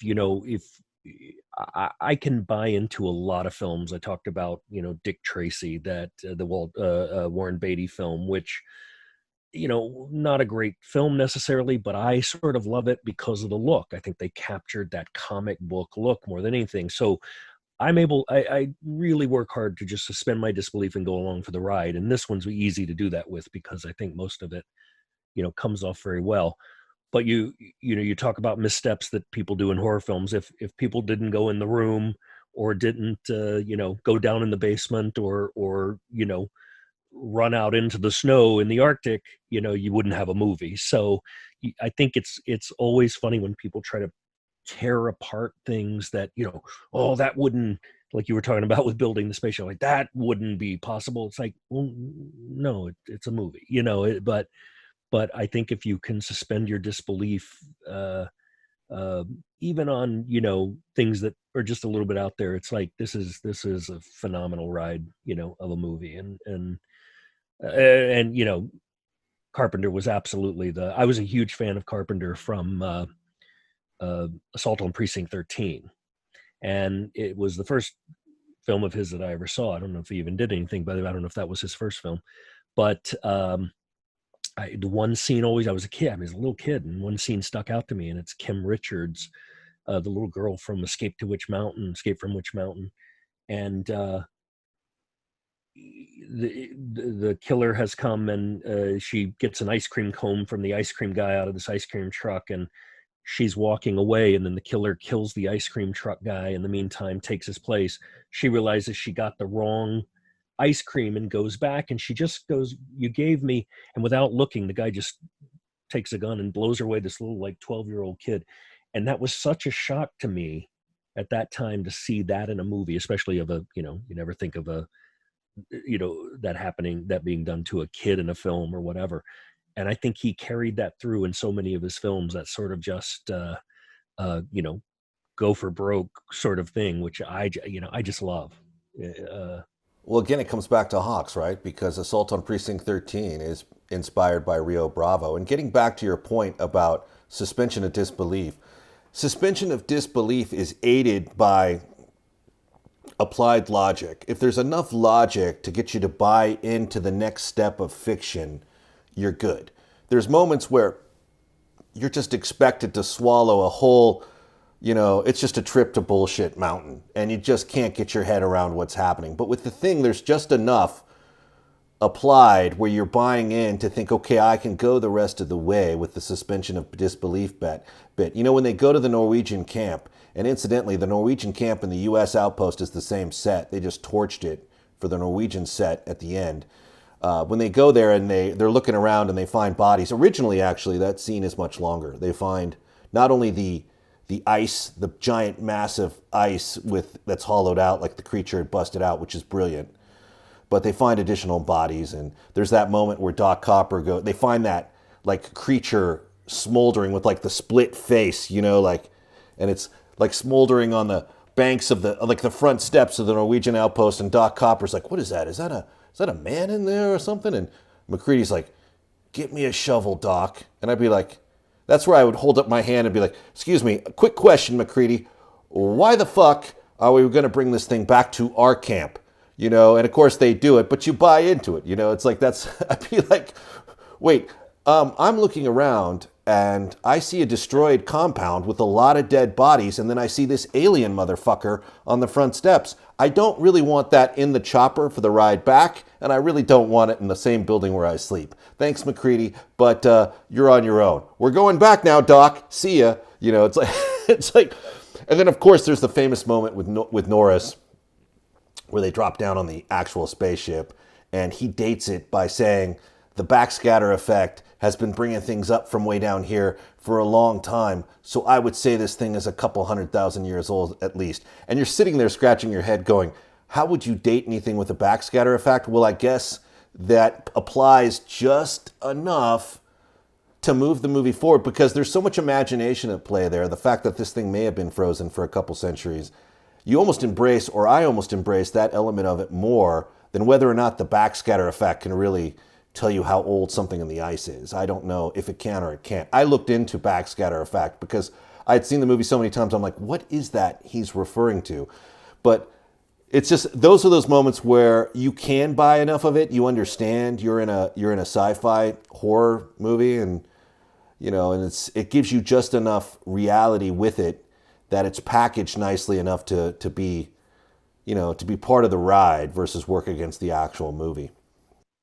Speaker 2: I can buy into a lot of films. I talked about, Dick Tracy, that the Warren Beatty film, which, not a great film necessarily, but I sort of love it because of the look. I think they captured that comic book look more than anything. So I really work hard to just suspend my disbelief and go along for the ride. And this one's easy to do that with, because I think most of it, comes off very well. But you talk about missteps that people do in horror films. If people didn't go in the room, or didn't go down in the basement, or run out into the snow in the Arctic, you wouldn't have a movie. So I think it's always funny when people try to tear apart things that, oh, that wouldn't, like you were talking about with building the spaceship, like that wouldn't be possible. It's like, well, no, it's a movie, but I think if you can suspend your disbelief, even on, things that are just a little bit out there, it's like, this is a phenomenal ride, of a movie. And Carpenter was absolutely I was a huge fan of Carpenter from Assault on Precinct 13. And it was the first film of his that I ever saw. I don't know if he even did anything, but I don't know if that was his first film. But the one scene always, I was a kid, I was a little kid, and one scene stuck out to me, and it's Kim Richards, the little girl from Escape from Witch Mountain. And the killer has come, and she gets an ice cream cone from the ice cream guy out of this ice cream truck, and she's walking away, and then the killer kills the ice cream truck guy. In the meantime, takes his place. She realizes she got the wrong ice cream and goes back, and she just goes, you gave me, and without looking, the guy just takes a gun and blows her away, this little like 12-year-old kid. And that was such a shock to me at that time, to see that in a movie, especially of a, you never think of that happening, that being done to a kid in a film or whatever. And I think he carried that through in so many of his films, that sort of just, go for broke sort of thing, which I just love.
Speaker 1: Well, again, it comes back to Hawks, right? Because Assault on Precinct 13 is inspired by Rio Bravo. And getting back to your point about suspension of disbelief, suspension of disbelief is aided by applied logic. If there's enough logic to get you to buy into the next step of fiction, you're good. There's moments where you're just expected to swallow a whole, it's just a trip to bullshit mountain, and you just can't get your head around what's happening. But with The Thing, there's just enough applied where you're buying in to think, okay, I can go the rest of the way with the suspension of disbelief bit. When they go to the Norwegian camp, and incidentally, the Norwegian camp and the U.S. outpost is the same set. They just torched it for the Norwegian set at the end. When they go there and they're looking around and they find bodies. Originally, actually, that scene is much longer. They find not only the ice, the giant, massive ice that's hollowed out like the creature had busted out, which is brilliant, but they find additional bodies. And there's that moment where Doc Copper they find that like creature smoldering with like the split face, and it's like smoldering on the banks of the front steps of the Norwegian outpost. And Doc Copper's like, what is that? Is that a man in there or something? And McCready's like, get me a shovel, Doc. And I'd be like, that's where I would hold up my hand and be like, excuse me, a quick question, McCready. Why the fuck are we going to bring this thing back to our camp? And of course they do it, but you buy into it. It's like, I'd be like, wait, I'm looking around and I see a destroyed compound with a lot of dead bodies, and then I see this alien motherfucker on the front steps. I don't really want that in the chopper for the ride back, and I really don't want it in the same building where I sleep. Thanks, McCready, but you're on your own. We're going back now, Doc. See ya. It's like, it's like, and then of course there's the famous moment with Norris where they drop down on the actual spaceship, and he dates it by saying the backscatter effect has been bringing things up from way down here for a long time. So I would say this thing is a couple 100,000 years old at least. And you're sitting there scratching your head going, how would you date anything with a backscatter effect? Well, I guess that applies just enough to move the movie forward, because there's so much imagination at play there. The fact that this thing may have been frozen for a couple centuries, you almost embrace, or I almost embrace, that element of it more than whether or not the backscatter effect can really tell you how old something in the ice is. I don't know if it can or it can't. I looked into backscatter effect because I'd seen the movie so many times. I'm like, what is that he's referring to? But it's just, those are those moments where you can buy enough of it. You understand you're in a sci-fi horror movie, and it gives you just enough reality with it that it's packaged nicely enough to be part of the ride versus work against the actual movie.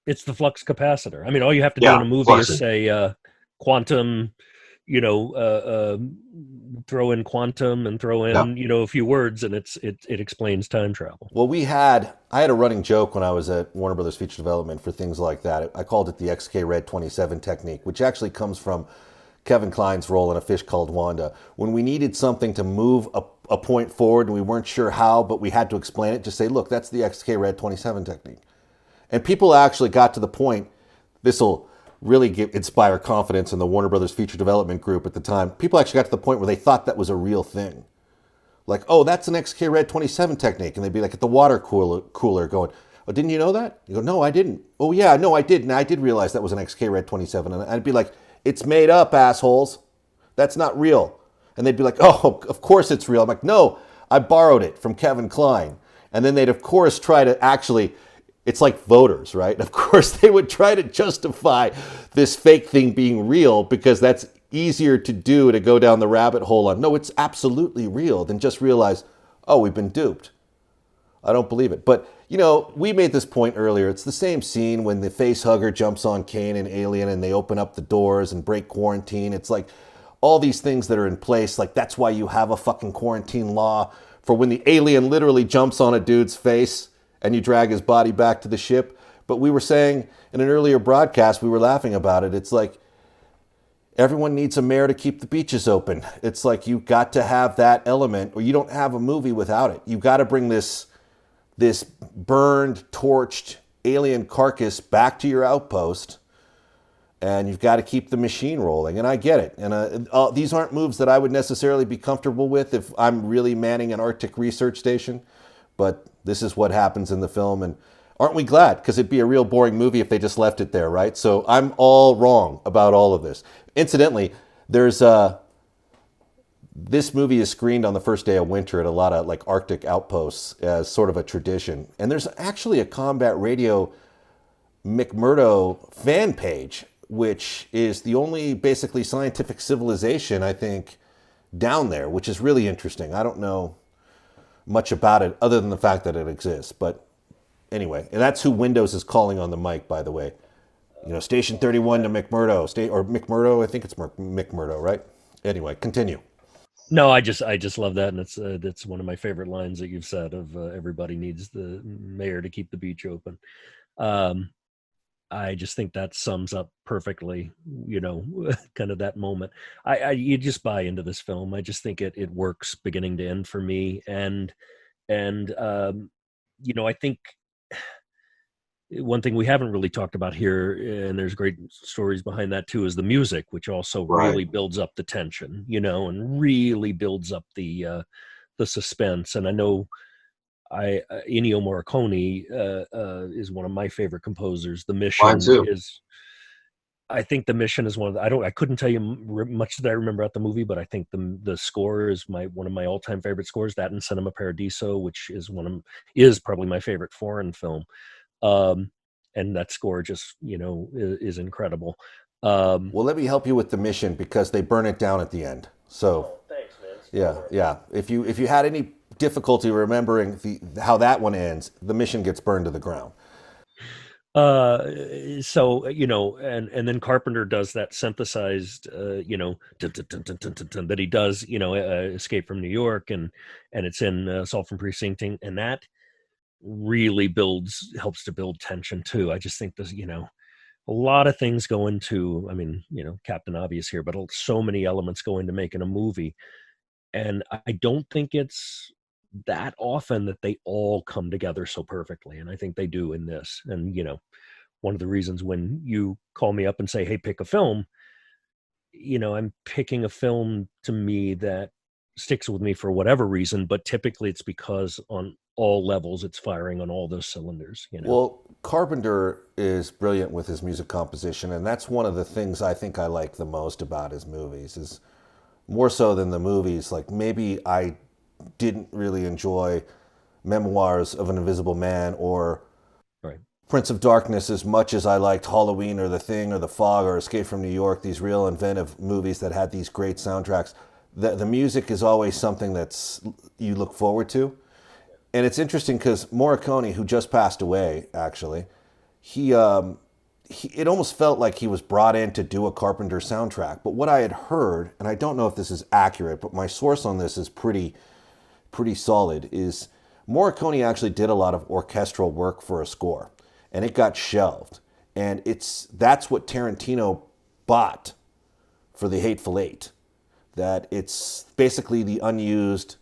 Speaker 2: It's the flux capacitor. I mean, all you have to do in a movie is say quantum, throw in quantum and throw in, a few words, and it explains time travel.
Speaker 1: Well, I had a running joke when I was at Warner Brothers Feature Development for things like that. I called it the XK Red 27 technique, which actually comes from Kevin Kline's role in A Fish Called Wanda. When we needed something to move a point forward and we weren't sure how, but we had to explain it, just say, look, that's the XK Red 27 technique. And people actually got to the point, this will really inspire confidence in the Warner Brothers Feature Development Group at the time. People actually got to the point where they thought that was a real thing. Like, oh, that's an XK Red 27 technique. And they'd be like at the water cooler going, oh, didn't you know that? You go, no, I didn't. Oh, yeah, no, I did. And I did realize that was an XK Red 27. And I'd be like, it's made up, assholes. That's not real. And they'd be like, oh, of course it's real. I'm like, no, I borrowed it from Kevin Kline. And then they'd, of course, try to actually... It's like voters, right? Of course, they would try to justify this fake thing being real because that's easier to do, to go down the rabbit hole on, no, it's absolutely real, than just realize, oh, we've been duped. I don't believe it. But, we made this point earlier. It's the same scene when the face hugger jumps on Kane and Alien and they open up the doors and break quarantine. It's like all these things that are in place. Like, that's why you have a fucking quarantine law for when the alien literally jumps on a dude's face and you drag his body back to the ship. But we were saying in an earlier broadcast, we were laughing about it. It's like everyone needs a mayor to keep the beaches open. It's like you've got to have that element, or you don't have a movie without it. You've got to bring this burned, torched alien carcass back to your outpost and you've got to keep the machine rolling. And I get it. And these aren't moves that I would necessarily be comfortable with if I'm really manning an Arctic research station. But this is what happens in the film. And aren't we glad? Because it'd be a real boring movie if they just left it there, right? So I'm all wrong about all of this. Incidentally, there's this movie is screened on the first day of winter at a lot of like Arctic outposts as sort of a tradition. And there's actually a combat radio McMurdo fan page, which is the only basically scientific civilization, I think, down there, which is really interesting. I don't know much about it other than the fact that it exists. But anyway, and that's who Windows is calling on the mic, by the way. You know, Station 31 to McMurdo, or McMurdo, I think it's McMurdo, right? Anyway, continue.
Speaker 2: No, I just love that, and that's one of my favorite lines that you've said of everybody needs the mayor to keep the beach open. Um, I just think that sums up perfectly, kind of that moment. You just buy into this film. I just think it works beginning to end for me, and I think one thing we haven't really talked about here, and there's great stories behind that too, is the music, which also really builds up the tension, and really builds up the suspense. And I know Ennio Morricone is one of my favorite composers. The Mission is, I think The Mission is one of the, I couldn't tell you much that I remember about the movie, but I think the score is one of my all-time favorite scores. That and Cinema Paradiso, which is probably my favorite foreign film. And that score just, is incredible.
Speaker 1: Well, let me help you with The Mission because they burn it down at the end. So,
Speaker 2: thanks, man.
Speaker 1: yeah. If you had any difficulty remembering how that one ends, The Mission gets burned to the ground.
Speaker 2: So and then Carpenter does that synthesized dun, dun, dun, dun, dun, dun, dun, that he does, Escape from New York, and it's in Assault from Precinct, and that really helps to build tension too. I just think there's a lot of things go into, I mean, Captain Obvious here, but so many elements go into making a movie, and I don't think it's that often that they all come together so perfectly, and I think they do in this. And one of the reasons when you call me up and say, hey, pick a film, I'm picking a film to me that sticks with me for whatever reason, but typically it's because on all levels it's firing on all those cylinders.
Speaker 1: Well, Carpenter is brilliant with his music composition, and that's one of the things I think I like the most about his movies, is more so than the movies. Like, maybe I didn't really enjoy Memoirs of an Invisible Man or Prince of Darkness as much as I liked Halloween or The Thing or The Fog or Escape from New York, these real inventive movies that had these great soundtracks. The music is always something that's you look forward to. And it's interesting because Morricone, who just passed away, actually, he it almost felt like he was brought in to do a Carpenter soundtrack. But what I had heard, and I don't know if this is accurate, but my source on this is pretty solid, is Morricone actually did a lot of orchestral work for a score, and it got shelved. And that's what Tarantino bought for The Hateful Eight. That it's basically the unused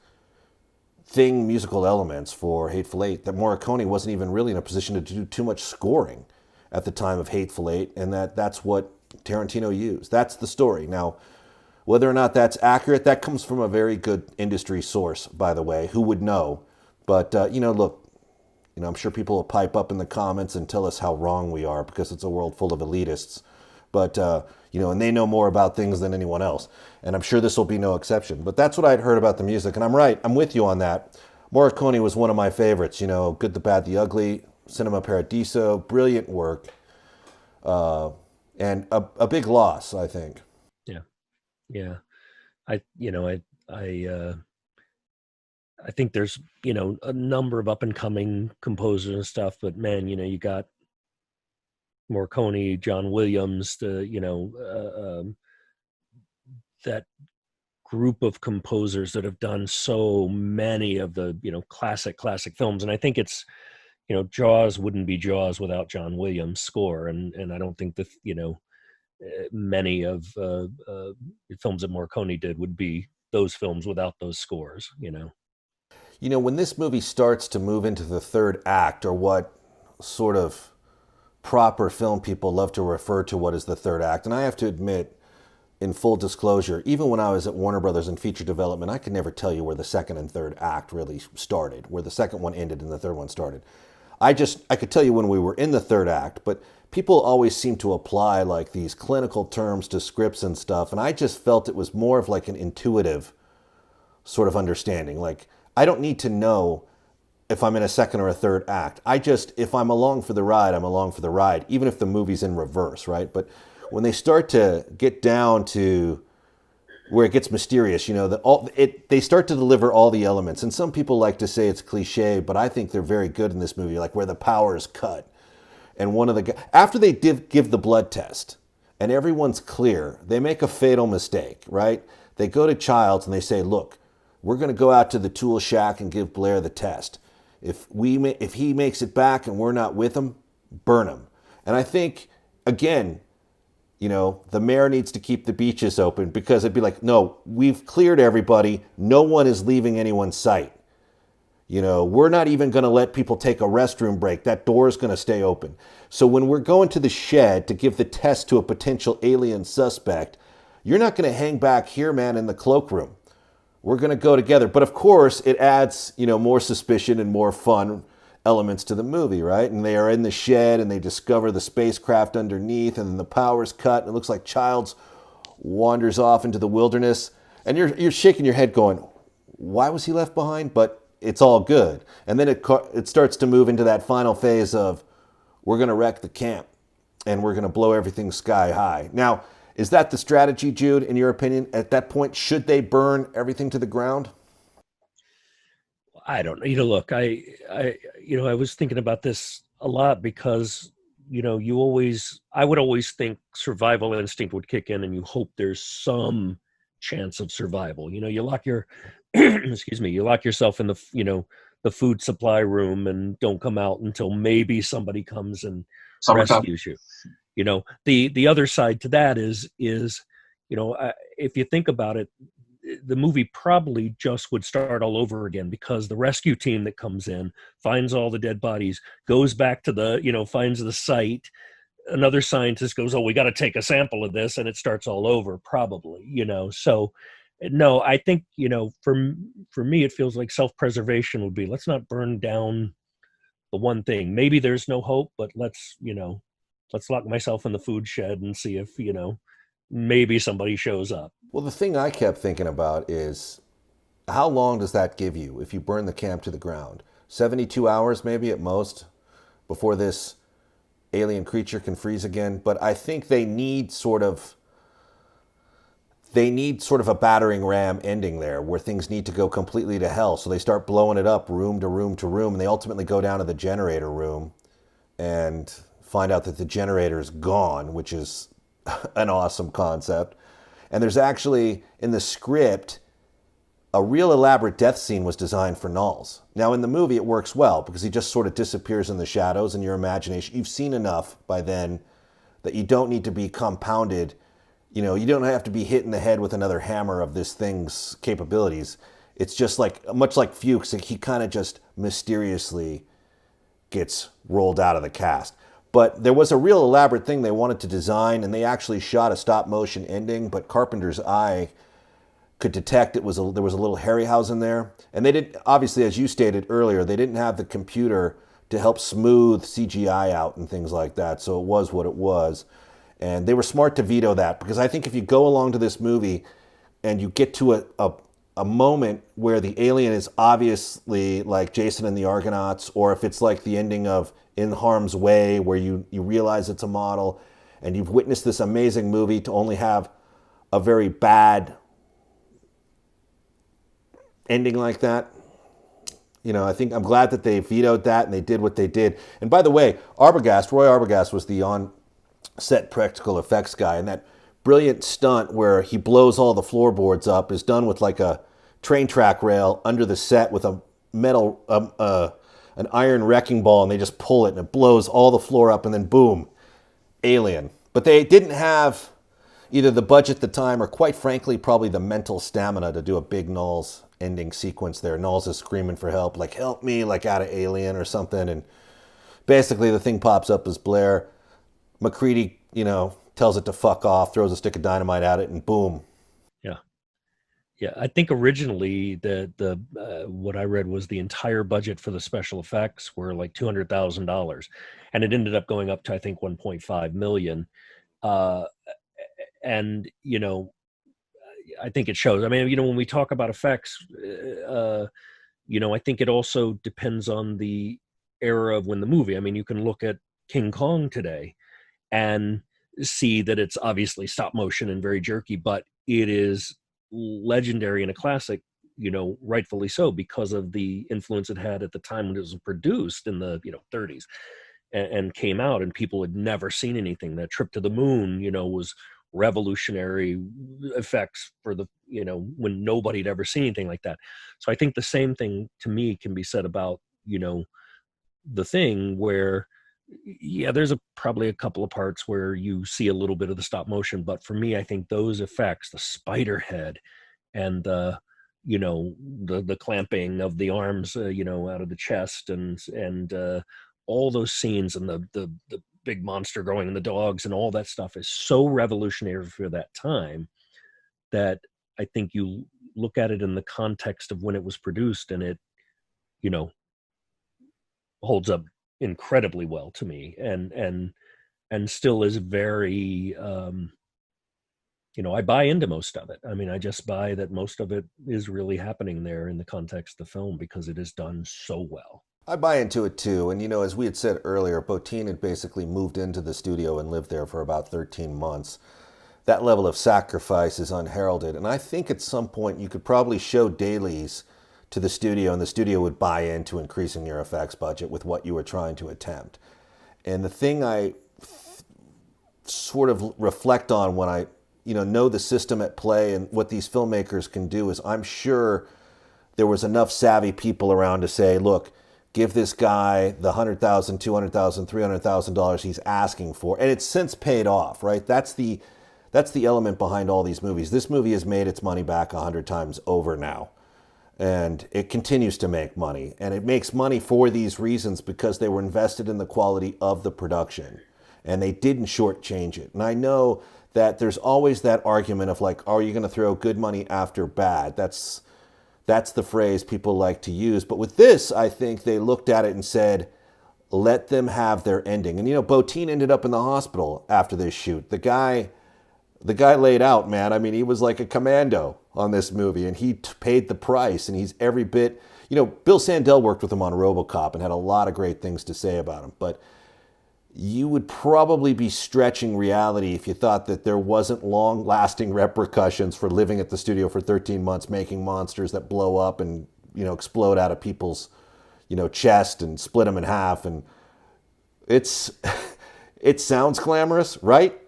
Speaker 1: musical elements for Hateful Eight, that Morricone wasn't even really in a position to do too much scoring at the time of Hateful Eight, and that's what Tarantino used. That's the story. Now, whether or not that's accurate, that comes from a very good industry source, by the way, who would know. But, look, I'm sure people will pipe up in the comments and tell us how wrong we are because it's a world full of elitists. But, and they know more about things than anyone else. And I'm sure this will be no exception. But that's what I'd heard about the music. And I'm right. I'm with you on that. Morricone was one of my favorites. Good, the Bad, the Ugly, Cinema Paradiso, brilliant work. And a big loss, I think.
Speaker 2: Yeah. I think there's, a number of up and coming composers and stuff, but man, you got Morricone, John Williams, that group of composers that have done so many of the, classic films. And I think it's, Jaws wouldn't be Jaws without John Williams' score. And I don't think that, many of films that Morricone did would be those films without those scores.
Speaker 1: When this movie starts to move into the third act, or what sort of proper film people love to refer to what is the third act. And I have to admit, in full disclosure, even when I was at Warner Brothers in feature development, I could never tell you where the second and third act really started, where the second one ended and the third one started. I could tell you when we were in the third act, but people always seem to apply like these clinical terms to scripts and stuff. And I just felt it was more of like an intuitive sort of understanding. Like, I don't need to know if I'm in a second or a third act. If I'm along for the ride, I'm along for the ride, even if the movie's in reverse, right? But when they start to get down to where it gets mysterious, they start to deliver all the elements. And some people like to say it's cliche, but I think they're very good in this movie, like where the power is cut. And after they give the blood test and everyone's clear, they make a fatal mistake, right? They go to Childs and they say, look, we're going to go out to the tool shack and give Blair the test. If he makes it back and we're not with him, burn him. And I think, again, the mayor needs to keep the beaches open, because it'd be like, no, we've cleared everybody. No one is leaving anyone's sight. We're not even going to let people take a restroom break. That door is going to stay open. So when we're going to the shed to give the test to a potential alien suspect, you're not going to hang back here, man, in the cloakroom. We're going to go together. But of course, it adds, more suspicion and more fun elements to the movie, right? And they are in the shed and they discover the spacecraft underneath, and then the power's cut and it looks like Childs wanders off into the wilderness, and you're shaking your head going, why was he left behind? But it's all good. And then it starts to move into that final phase of, we're going to wreck the camp and we're going to blow everything sky high. Now, is that the strategy, Jude, in your opinion? At that point, should they burn everything to the ground?
Speaker 2: I don't know. Look, I was thinking about this a lot, because, I would always think survival instinct would kick in and you hope there's some chance of survival. You lock your, excuse me, you lock yourself in the food supply room and don't come out until maybe somebody comes and rescues you. The other side to that is, if you think about it, the movie probably just would start all over again, because the rescue team that comes in finds all the dead bodies, goes back to finds the site. Another scientist goes, oh, we got to take a sample of this, and it starts all over probably, So no, I think, for me, it feels like self-preservation would be, let's not burn down the one thing. Maybe there's no hope, but let's lock myself in the food shed and see if, maybe somebody shows up.
Speaker 1: Well, the thing I kept thinking about is, how long does that give you if you burn the camp to the ground? 72 hours maybe at most before this alien creature can freeze again. But I think they need sort of a battering ram ending there, where things need to go completely to hell. So they start blowing it up room to room to room, and they ultimately go down to the generator room and find out that the generator is gone, which is an awesome concept. And there's actually, in the script, a real elaborate death scene was designed for Knowles. Now, in the movie, it works well, because he just sort of disappears in the shadows, and your imagination, you've seen enough by then that you don't need to be compounded. You don't have to be hit in the head with another hammer of this thing's capabilities. It's just much like Fuchs, he kind of just mysteriously gets rolled out of the cast. But there was a real elaborate thing they wanted to design, and they actually shot a stop-motion ending, but Carpenter's eye could detect there was a little Harryhausen there. And they didn't, obviously, as you stated earlier, they didn't have the computer to help smooth CGI out and things like that, so it was what it was. And they were smart to veto that, because I think if you go along to this movie and you get to a moment where the alien is obviously like Jason and the Argonauts, or if it's like the ending of In Harm's Way, where you realize it's a model, and you've witnessed this amazing movie to only have a very bad ending like that, I think I'm glad that they vetoed that and they did what they did. And by the way, Roy Arbogast was the on-set practical effects guy, and that brilliant stunt where he blows all the floorboards up is done with like a train track rail under the set with a metal, an iron wrecking ball, and they just pull it and it blows all the floor up, and then boom, alien. But they didn't have either the budget at the time, or quite frankly, probably the mental stamina to do a big Knowles ending sequence there. Knowles is screaming for help, like, help me, like out of Alien or something, and Basically, the thing pops up as Blair. McCready, tells it to fuck off, throws a stick of dynamite at it, and boom.
Speaker 2: Yeah. Yeah, I think originally the what I read was the entire budget for the special effects were like $200,000, and it ended up going up to I think 1.5 million. Uh, and I think it shows. I mean, when we talk about effects, I think it also depends on the era of when the movie. I mean, you can look at King Kong today and see that it's obviously stop motion and very jerky, but it is legendary and a classic, rightfully so, because of the influence it had at the time when it was produced in the 30s and came out, and people had never seen anything. That trip to the moon, was revolutionary effects for the when nobody had ever seen anything like that. So I think the same thing to me can be said about the thing, where yeah, there's probably a couple of parts where you see a little bit of the stop motion, but for me, I think those effects, the spider head and the clamping of the arms, out of the chest, and all those scenes, and the big monster growing, and the dogs and all that stuff is so revolutionary for that time that I think you look at it in the context of when it was produced, and it you know holds up incredibly well to me, and still is very I buy into most of it. I mean, I just buy that most of it is really happening there in the context of the film because it is done so well.
Speaker 1: I buy into it too. And, as we had said earlier, Bottin had basically moved into the studio and lived there for about 13 months. That level of sacrifice is unheralded. And I think at some point you could probably show dailies to the studio, and the studio would buy into increasing your effects budget with what you were trying to attempt. And the thing I sort of reflect on when I know the system at play and what these filmmakers can do is, I'm sure there was enough savvy people around to say, look, give this guy the $100,000, $200,000, $300,000 he's asking for, and it's since paid off, right? That's the element behind all these movies. This movie has made its money back 100 times over now, and it continues to make money, and it makes money for these reasons because they were invested in the quality of the production, and they didn't shortchange it. And I know that there's always that argument of like, are you going to throw good money after bad? That's the phrase people like to use. But with this, I think they looked at it and said, let them have their ending. And, Bottin ended up in the hospital after this shoot. The guy laid out, man. I mean, he was like a commando on this movie, and he paid the price, and he's every bit, Bill Sandell worked with him on RoboCop and had a lot of great things to say about him. But you would probably be stretching reality if you thought that there wasn't long-lasting repercussions for living at the studio for 13 months, making monsters that blow up and, explode out of people's, chest and split them in half. And it sounds glamorous, right?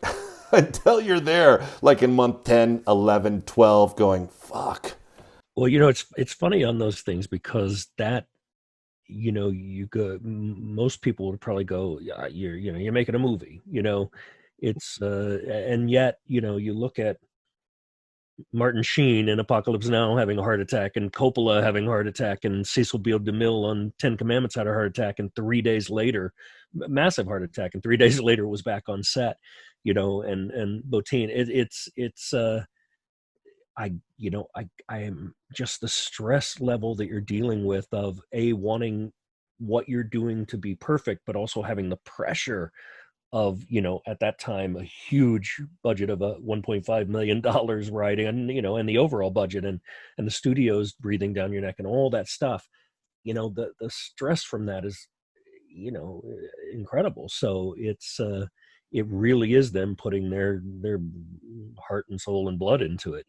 Speaker 1: Until you're there, like in month 10, 11, 12, going, fuck.
Speaker 2: Well, it's funny on those things because that, you go, most people would probably go, yeah, you're making a movie, it's and yet, you look at Martin Sheen in Apocalypse Now having a heart attack, and Coppola having a heart attack, and Cecil B. DeMille on 10 Commandments had a heart attack, and 3 days later, massive heart attack, and 3 days later was back on set, and Bottin, I am just the stress level that you're dealing with of wanting what you're doing to be perfect, but also having the pressure of, at that time, a huge budget of $1.5 million writing, and the overall budget, and the studios breathing down your neck and all that stuff. The stress from that is, incredible. So it really is them putting their heart and soul and blood into it.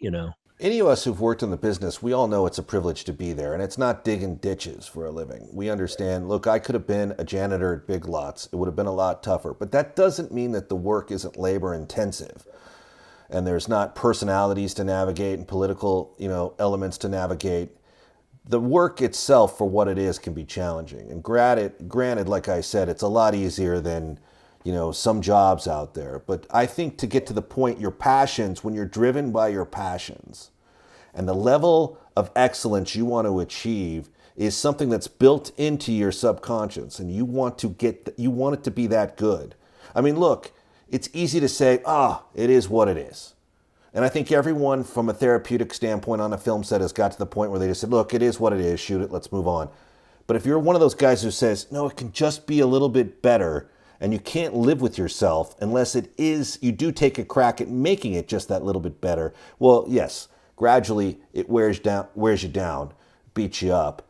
Speaker 1: Any of us who've worked in the business, we all know it's a privilege to be there, and it's not digging ditches for a living. We understand, look, I could have been a janitor at Big Lots. It would have been a lot tougher, but that doesn't mean that the work isn't labor intensive, and there's not personalities to navigate and political, elements to navigate. The work itself, for what it is, can be challenging. And granted, like I said, it's a lot easier than some jobs out there. But I think to get to the point, your passions, when you're driven by your passions and the level of excellence you want to achieve is something that's built into your subconscious, and you want it to be that good. I mean, look, it's easy to say, it is what it is. And I think everyone from a therapeutic standpoint on a film set has got to the point where they just said, look, it is what it is, shoot it, let's move on. But if you're one of those guys who says, no, it can just be a little bit better, and you can't live with yourself unless you do take a crack at making it just that little bit better, well, yes, gradually it wears you down, beats you up,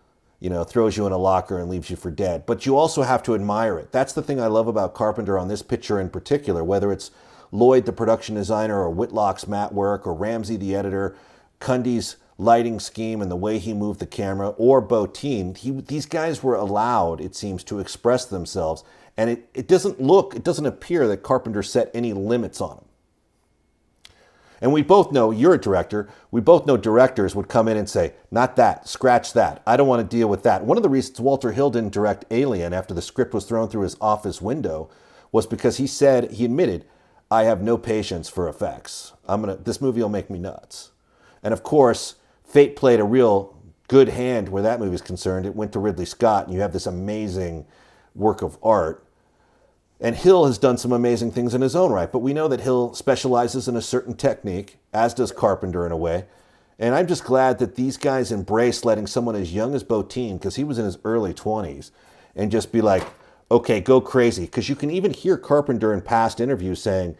Speaker 1: throws you in a locker and leaves you for dead. But you also have to admire it. That's the thing I love about Carpenter on this picture in particular, whether it's Lloyd, the production designer, or Whitlock's matte work, or Ramsey, the editor, Cundy's lighting scheme and the way he moved the camera, or Bottin. These guys were allowed, it seems, to express themselves. And it doesn't appear that Carpenter set any limits on them. And we both know, you're a director, we both know directors would come in and say, not that, scratch that, I don't want to deal with that. One of the reasons Walter Hill didn't direct Alien after the script was thrown through his office window was because he admitted, I have no patience for effects. This movie will make me nuts. And of course, fate played a real good hand where that movie is concerned. It went to Ridley Scott, and you have this amazing work of art. And Hill has done some amazing things in his own right, but we know that Hill specializes in a certain technique, as does Carpenter in a way. And I'm just glad that these guys embrace letting someone as young as Bottin, because he was in his early 20s, and just be like, okay, go crazy. Because you can even hear Carpenter in past interviews saying,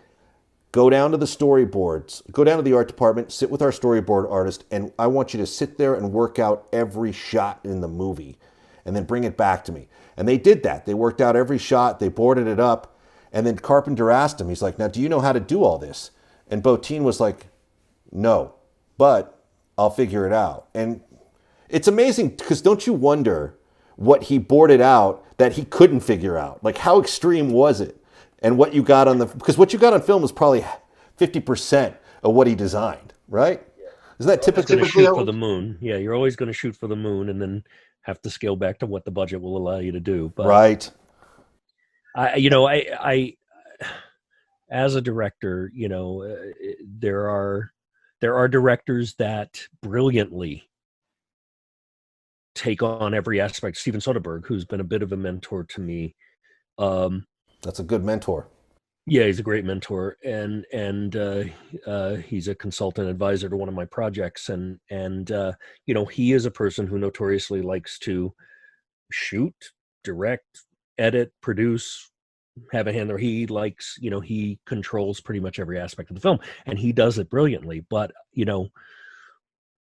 Speaker 1: go down to the storyboards, go down to the art department, sit with our storyboard artist, and I want you to sit there and work out every shot in the movie and then bring it back to me. And they did that. They worked out every shot, they boarded it up, and then Carpenter asked him, he's like, now, do you know how to do all this? And Bottin was like, no, but I'll figure it out. And it's amazing, because don't you wonder what he boarded out that he couldn't figure out? Like, how extreme was it? And what you got because what you got on film is probably 50% of what he designed, right? Isn't that typically
Speaker 2: shoot for the moon? Yeah, you're always going to shoot for the moon, and then have to scale back to what the budget will allow you to do. But
Speaker 1: right.
Speaker 2: I as a director, there are directors that brilliantly take on every aspect. Steven Soderbergh, who's been a bit of a mentor to me.
Speaker 1: That's a good mentor.
Speaker 2: Yeah, he's a great mentor, and he's a consultant advisor to one of my projects, and he is a person who notoriously likes to shoot, direct, edit, produce, have a hand there. He likes, he controls pretty much every aspect of the film, and he does it brilliantly. But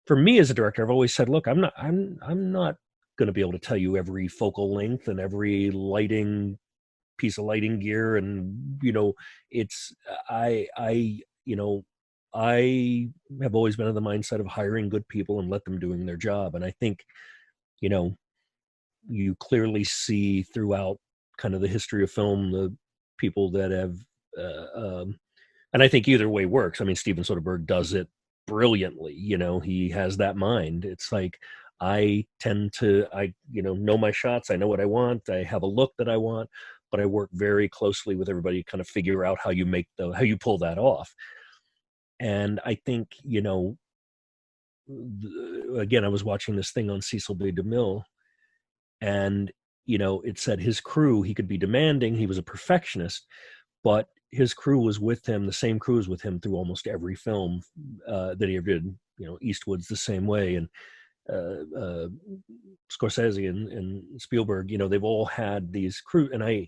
Speaker 2: for me as a director, I've always said, look, I'm not going to be able to tell you every focal length and every piece of lighting gear, and I have always been of the mindset of hiring good people and let them doing their job. And I think you clearly see throughout kind of the history of film the people that have and I think either way works. I mean, Steven Soderbergh does it brilliantly. He has that mind. It's like, I tend to know my shots, I know what I want, I have a look that I want, but I work very closely with everybody to kind of figure out how you pull that off. And I think, again, I was watching this thing on Cecil B. DeMille, and, it said his crew, he could be demanding, he was a perfectionist, but his crew was with him, the same crew was with him through almost every film that he ever did. Eastwood's the same way, and Scorsese and Spielberg, they've all had these crew, and I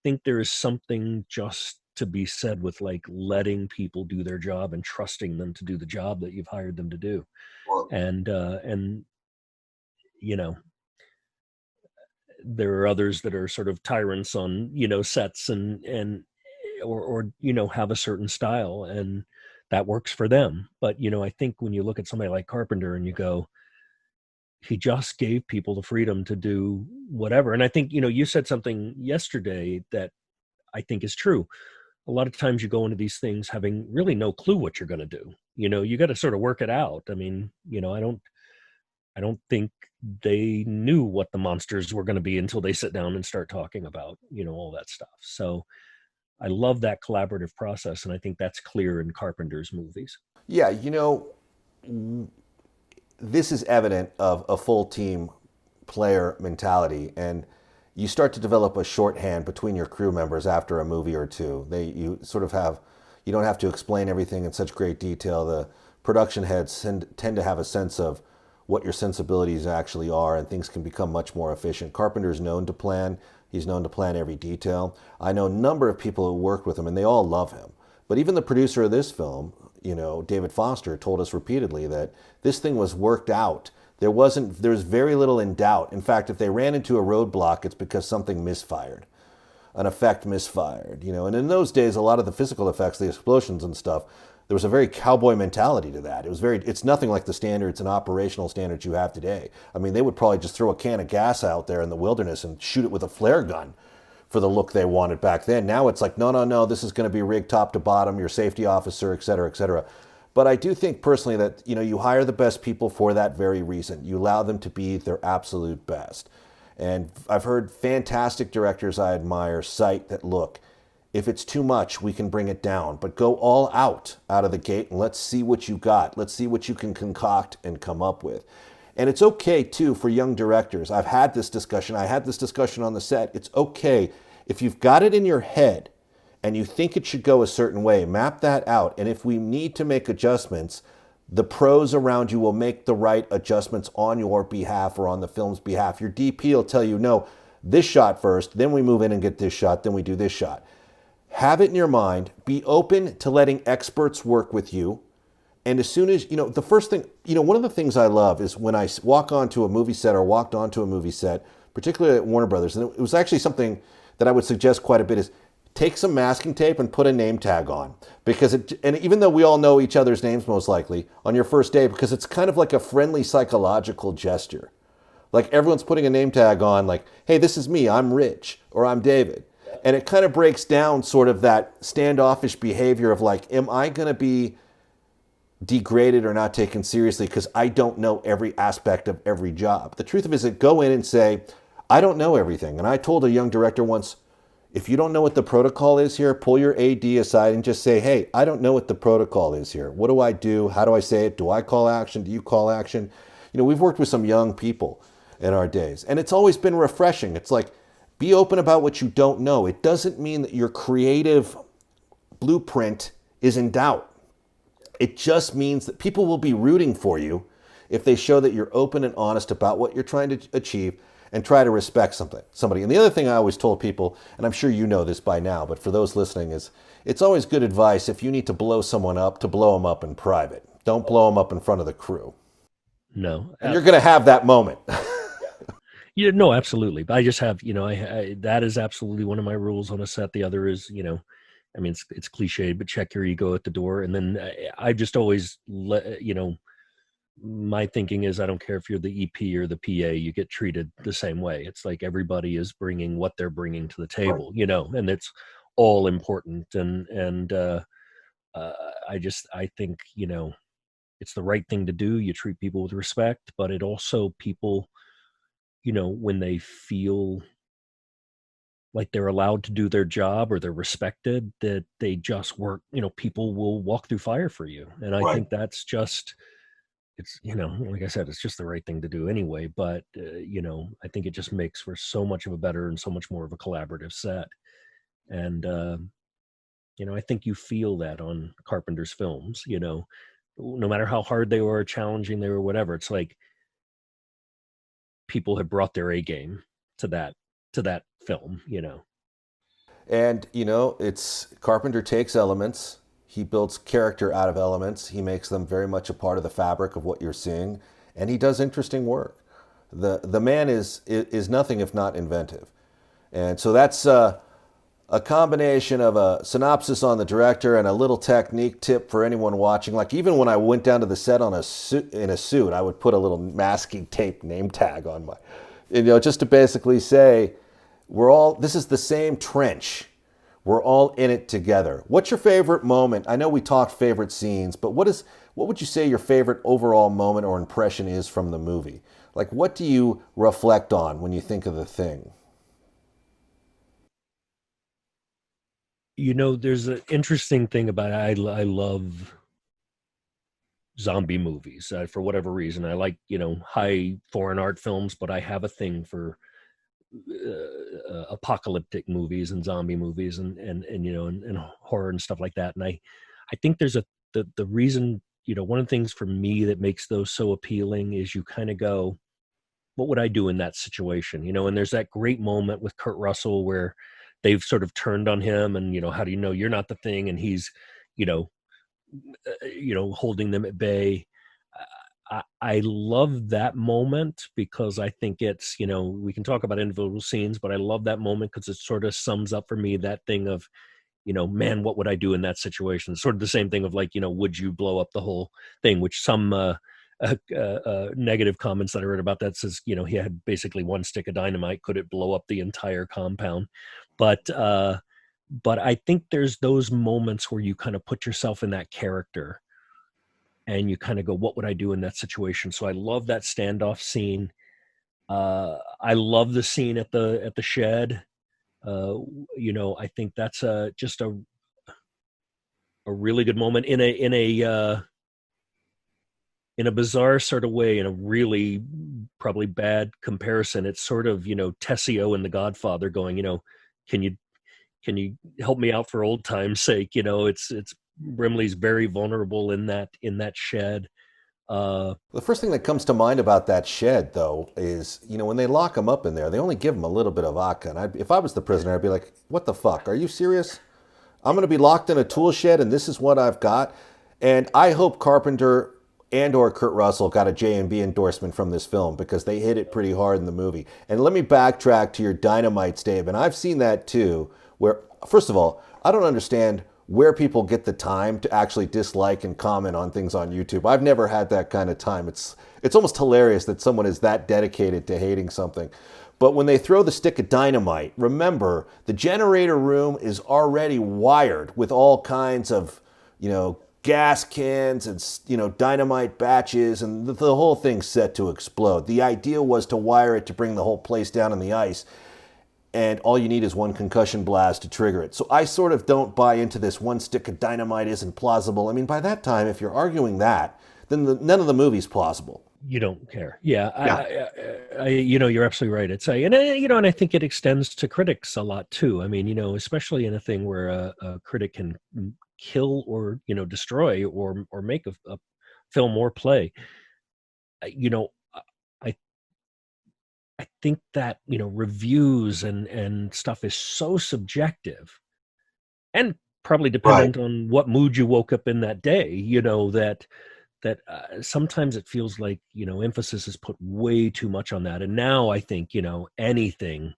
Speaker 2: think there is something just to be said with like letting people do their job and trusting them to do the job that you've hired them to do.
Speaker 3: Well,
Speaker 2: And there are others that are sort of tyrants on, sets and have a certain style, and that works for them. But, I think when you look at somebody like Carpenter and you go, he just gave people the freedom to do whatever. And I think, you said something yesterday that I think is true. A lot of times you go into these things having really no clue what you're going to do. You got to sort of work it out. I mean, I don't think they knew what the monsters were going to be until they sit down and start talking about, all that stuff. So I love that collaborative process, and I think that's clear in Carpenter's movies.
Speaker 1: Yeah, this is evident of a full team player mentality, and you start to develop a shorthand between your crew members after a movie or two. You sort of have, you don't have to explain everything in such great detail. The production heads tend to have a sense of what your sensibilities actually are, and things can become much more efficient. Carpenter's known to plan. He's known to plan every detail. I know a number of people who worked with him, and they all love him. But even the producer of this film, David Foster, told us repeatedly that this thing was worked out. There's very little in doubt. In fact, if they ran into a roadblock, it's because something misfired, an effect misfired. And in those days, a lot of the physical effects, the explosions and stuff, there was a very cowboy mentality to that. It's nothing like the standards and operational standards you have today. I mean, they would probably just throw a can of gas out there in the wilderness and shoot it with a flare gun for the look they wanted back then. Now it's like, no, this is going to be rigged top to bottom, your safety officer, et cetera, et cetera. But I do think personally that, you hire the best people for that very reason. You allow them to be their absolute best. And I've heard fantastic directors I admire cite that, look, if it's too much, we can bring it down, but go all out of the gate and let's see what you got. Let's see what you can concoct and come up with. And it's okay too for young directors. I've had this discussion. I had this discussion on the set. It's okay if you've got it in your head and you think it should go a certain way, map that out. And if we need to make adjustments, the pros around you will make the right adjustments on your behalf or on the film's behalf. Your DP will tell you, no, this shot first, then we move in and get this shot, then we do this shot. Have it in your mind. Be open to letting experts work with you. And as soon as, the first thing, one of the things I love is when I walk onto a movie set or walked onto a movie set, particularly at Warner Brothers, and it was actually something that I would suggest quite a bit, is take some masking tape and put a name tag on. And even though we all know each other's names most likely on your first day, because it's kind of like a friendly psychological gesture. Like everyone's putting a name tag on, like, hey, this is me, I'm Rich, or I'm David. And it kind of breaks down sort of that standoffish behavior of like, am I going to be degraded or not taken seriously because I don't know every aspect of every job? The truth of it is, go in and say, I don't know everything. And I told a young director once, if you don't know what the protocol is here, pull your AD aside and just say, hey, I don't know what the protocol is here. What do I do? How do I say it? Do I call action? Do you call action? We've worked with some young people in our days, and it's always been refreshing. It's like, be open about what you don't know. It doesn't mean that your creative blueprint is in doubt. It just means that people will be rooting for you if they show that you're open and honest about what you're trying to achieve and try to respect somebody. And the other thing I always told people, and I'm sure you know this by now, but for those listening, is it's always good advice if you need to blow someone up, to blow them up in private. Don't blow them up in front of the crew.
Speaker 2: No.
Speaker 1: And you're going to have that moment.
Speaker 2: Yeah, no, absolutely. But I just have, that is absolutely one of my rules on a set. The other is, I mean, it's cliched, but check your ego at the door. And then I just always my thinking is, I don't care if you're the EP or the PA, you get treated the same way. It's like everybody is bringing what they're bringing to the table, and it's all important. And I think, it's the right thing to do. You treat people with respect, but it also people, when they feel like they're allowed to do their job or they're respected, that they just work, people will walk through fire for you. And I think that's just, it's, like I said, it's just the right thing to do anyway. But, I think it just makes for so much of a better and so much more of a collaborative set. And, I think you feel that on Carpenter's films, no matter how hard they were, challenging they were, whatever, it's like people have brought their A game to that film,
Speaker 1: And, it's Carpenter takes elements. He builds character out of elements. He makes them very much a part of the fabric of what you're seeing. And he does interesting work. The man is nothing if not inventive. And so that's a combination of a synopsis on the director and a little technique tip for anyone watching. Like even when I went down to the set in a suit, I would put a little masking tape name tag on just to basically say, this is the same trench. We're all in it together. What's your favorite moment? I know we talked favorite scenes, but what would you say your favorite overall moment or impression is from the movie? Like, what do you reflect on when you think of The Thing?
Speaker 2: There's an interesting thing about it. I love zombie movies for whatever reason. I like, high foreign art films, but I have a thing for apocalyptic movies and zombie movies and horror and stuff like that. And I think there's the reason, one of the things for me that makes those so appealing is you kind of go, what would I do in that situation? And there's that great moment with Kurt Russell where they've sort of turned on him and, how do you know you're not the thing? And he's, you know, holding them at bay. I love that moment because I think it's, we can talk about individual scenes, but I love that moment because it sort of sums up for me that thing of, man, what would I do in that situation? Sort of the same thing of like, would you blow up the whole thing, which some negative comments that I read about that says, he had basically one stick of dynamite. Could it blow up the entire compound? But I think there's those moments where you kind of put yourself in that character and you kind of go, what would I do in that situation? So I love that standoff scene. I love the scene at the shed. I think that's just a really good moment in a bizarre sort of way, in a really probably bad comparison. It's sort of, Tessio and the Godfather going, can you help me out for old time's sake? It's Brimley's very vulnerable in that shed.
Speaker 1: The first thing that comes to mind about that shed, though, is, when they lock him up in there, they only give him a little bit of vodka. And if I was the prisoner, I'd be like, what the fuck? Are you serious? I'm going to be locked in a tool shed and this is what I've got? And I hope Carpenter and or Kurt Russell got a J&B endorsement from this film because they hit it pretty hard in the movie. And let me backtrack to your dynamite statement. I've seen that too, where, first of all, I don't understand where people get the time to actually dislike and comment on things on YouTube. I've never had that kind of time. It's almost hilarious that someone is that dedicated to hating something. But when they throw the stick of dynamite, remember, the generator room is already wired with all kinds of, gas cans and, dynamite batches, and the whole thing's set to explode. The idea was to wire it to bring the whole place down in the ice. And all you need is one concussion blast to trigger it. So I sort of don't buy into this one stick of dynamite isn't plausible. I mean, by that time, if you're arguing that, then none of the movie's plausible.
Speaker 2: You don't care. Yeah. I you're absolutely right. And I think it extends to critics a lot too. I mean, especially in a thing where a critic can kill or, destroy or make a film or play. I think that, reviews and stuff is so subjective and probably dependent on what mood you woke up in that day, that sometimes it feels like, emphasis is put way too much on that. And now I think, anything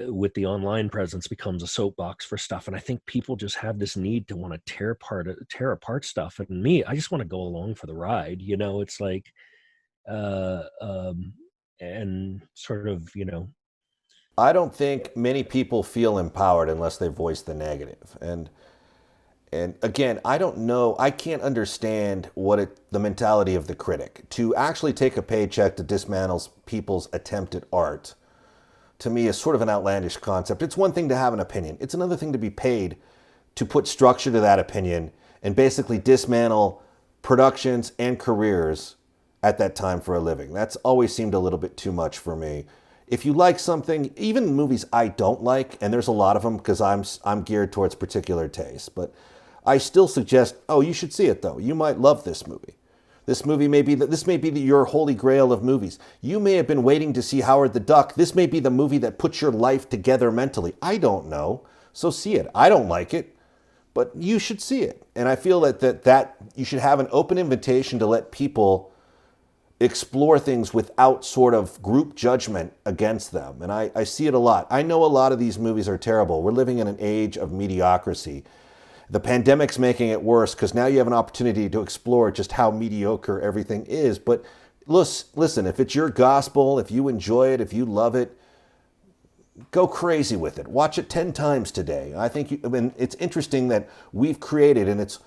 Speaker 2: with the online presence becomes a soapbox for stuff. And I think people just have this need to want to tear apart stuff. And me, I just want to go along for the ride. It's like, and sort of,
Speaker 1: I don't think many people feel empowered unless they voice the negative. And again, I don't know, I can't understand the mentality of the critic. To actually take a paycheck to dismantle people's attempt at art, to me, is sort of an outlandish concept. It's one thing to have an opinion. It's another thing to be paid to put structure to that opinion and basically dismantle productions and careers at that time for a living. That's always seemed a little bit too much for me. If you like something, even movies I don't like, and there's a lot of them because I'm geared towards particular tastes, but I still suggest, you should see it though. You might love this movie. This may be your holy grail of movies. You may have been waiting to see Howard the Duck. This may be the movie that puts your life together mentally. I don't know. So see it. I don't like it, but you should see it. And I feel that you should have an open invitation to let people explore things without sort of group judgment against them. And I see it a lot. I know a lot of these movies are terrible. We're living in an age of mediocrity. The pandemic's making it worse because now you have an opportunity to explore just how mediocre everything is. But listen, if it's your gospel, if you enjoy it, if you love it, go crazy with it. Watch it 10 times today. I think it's interesting that we've created, and it's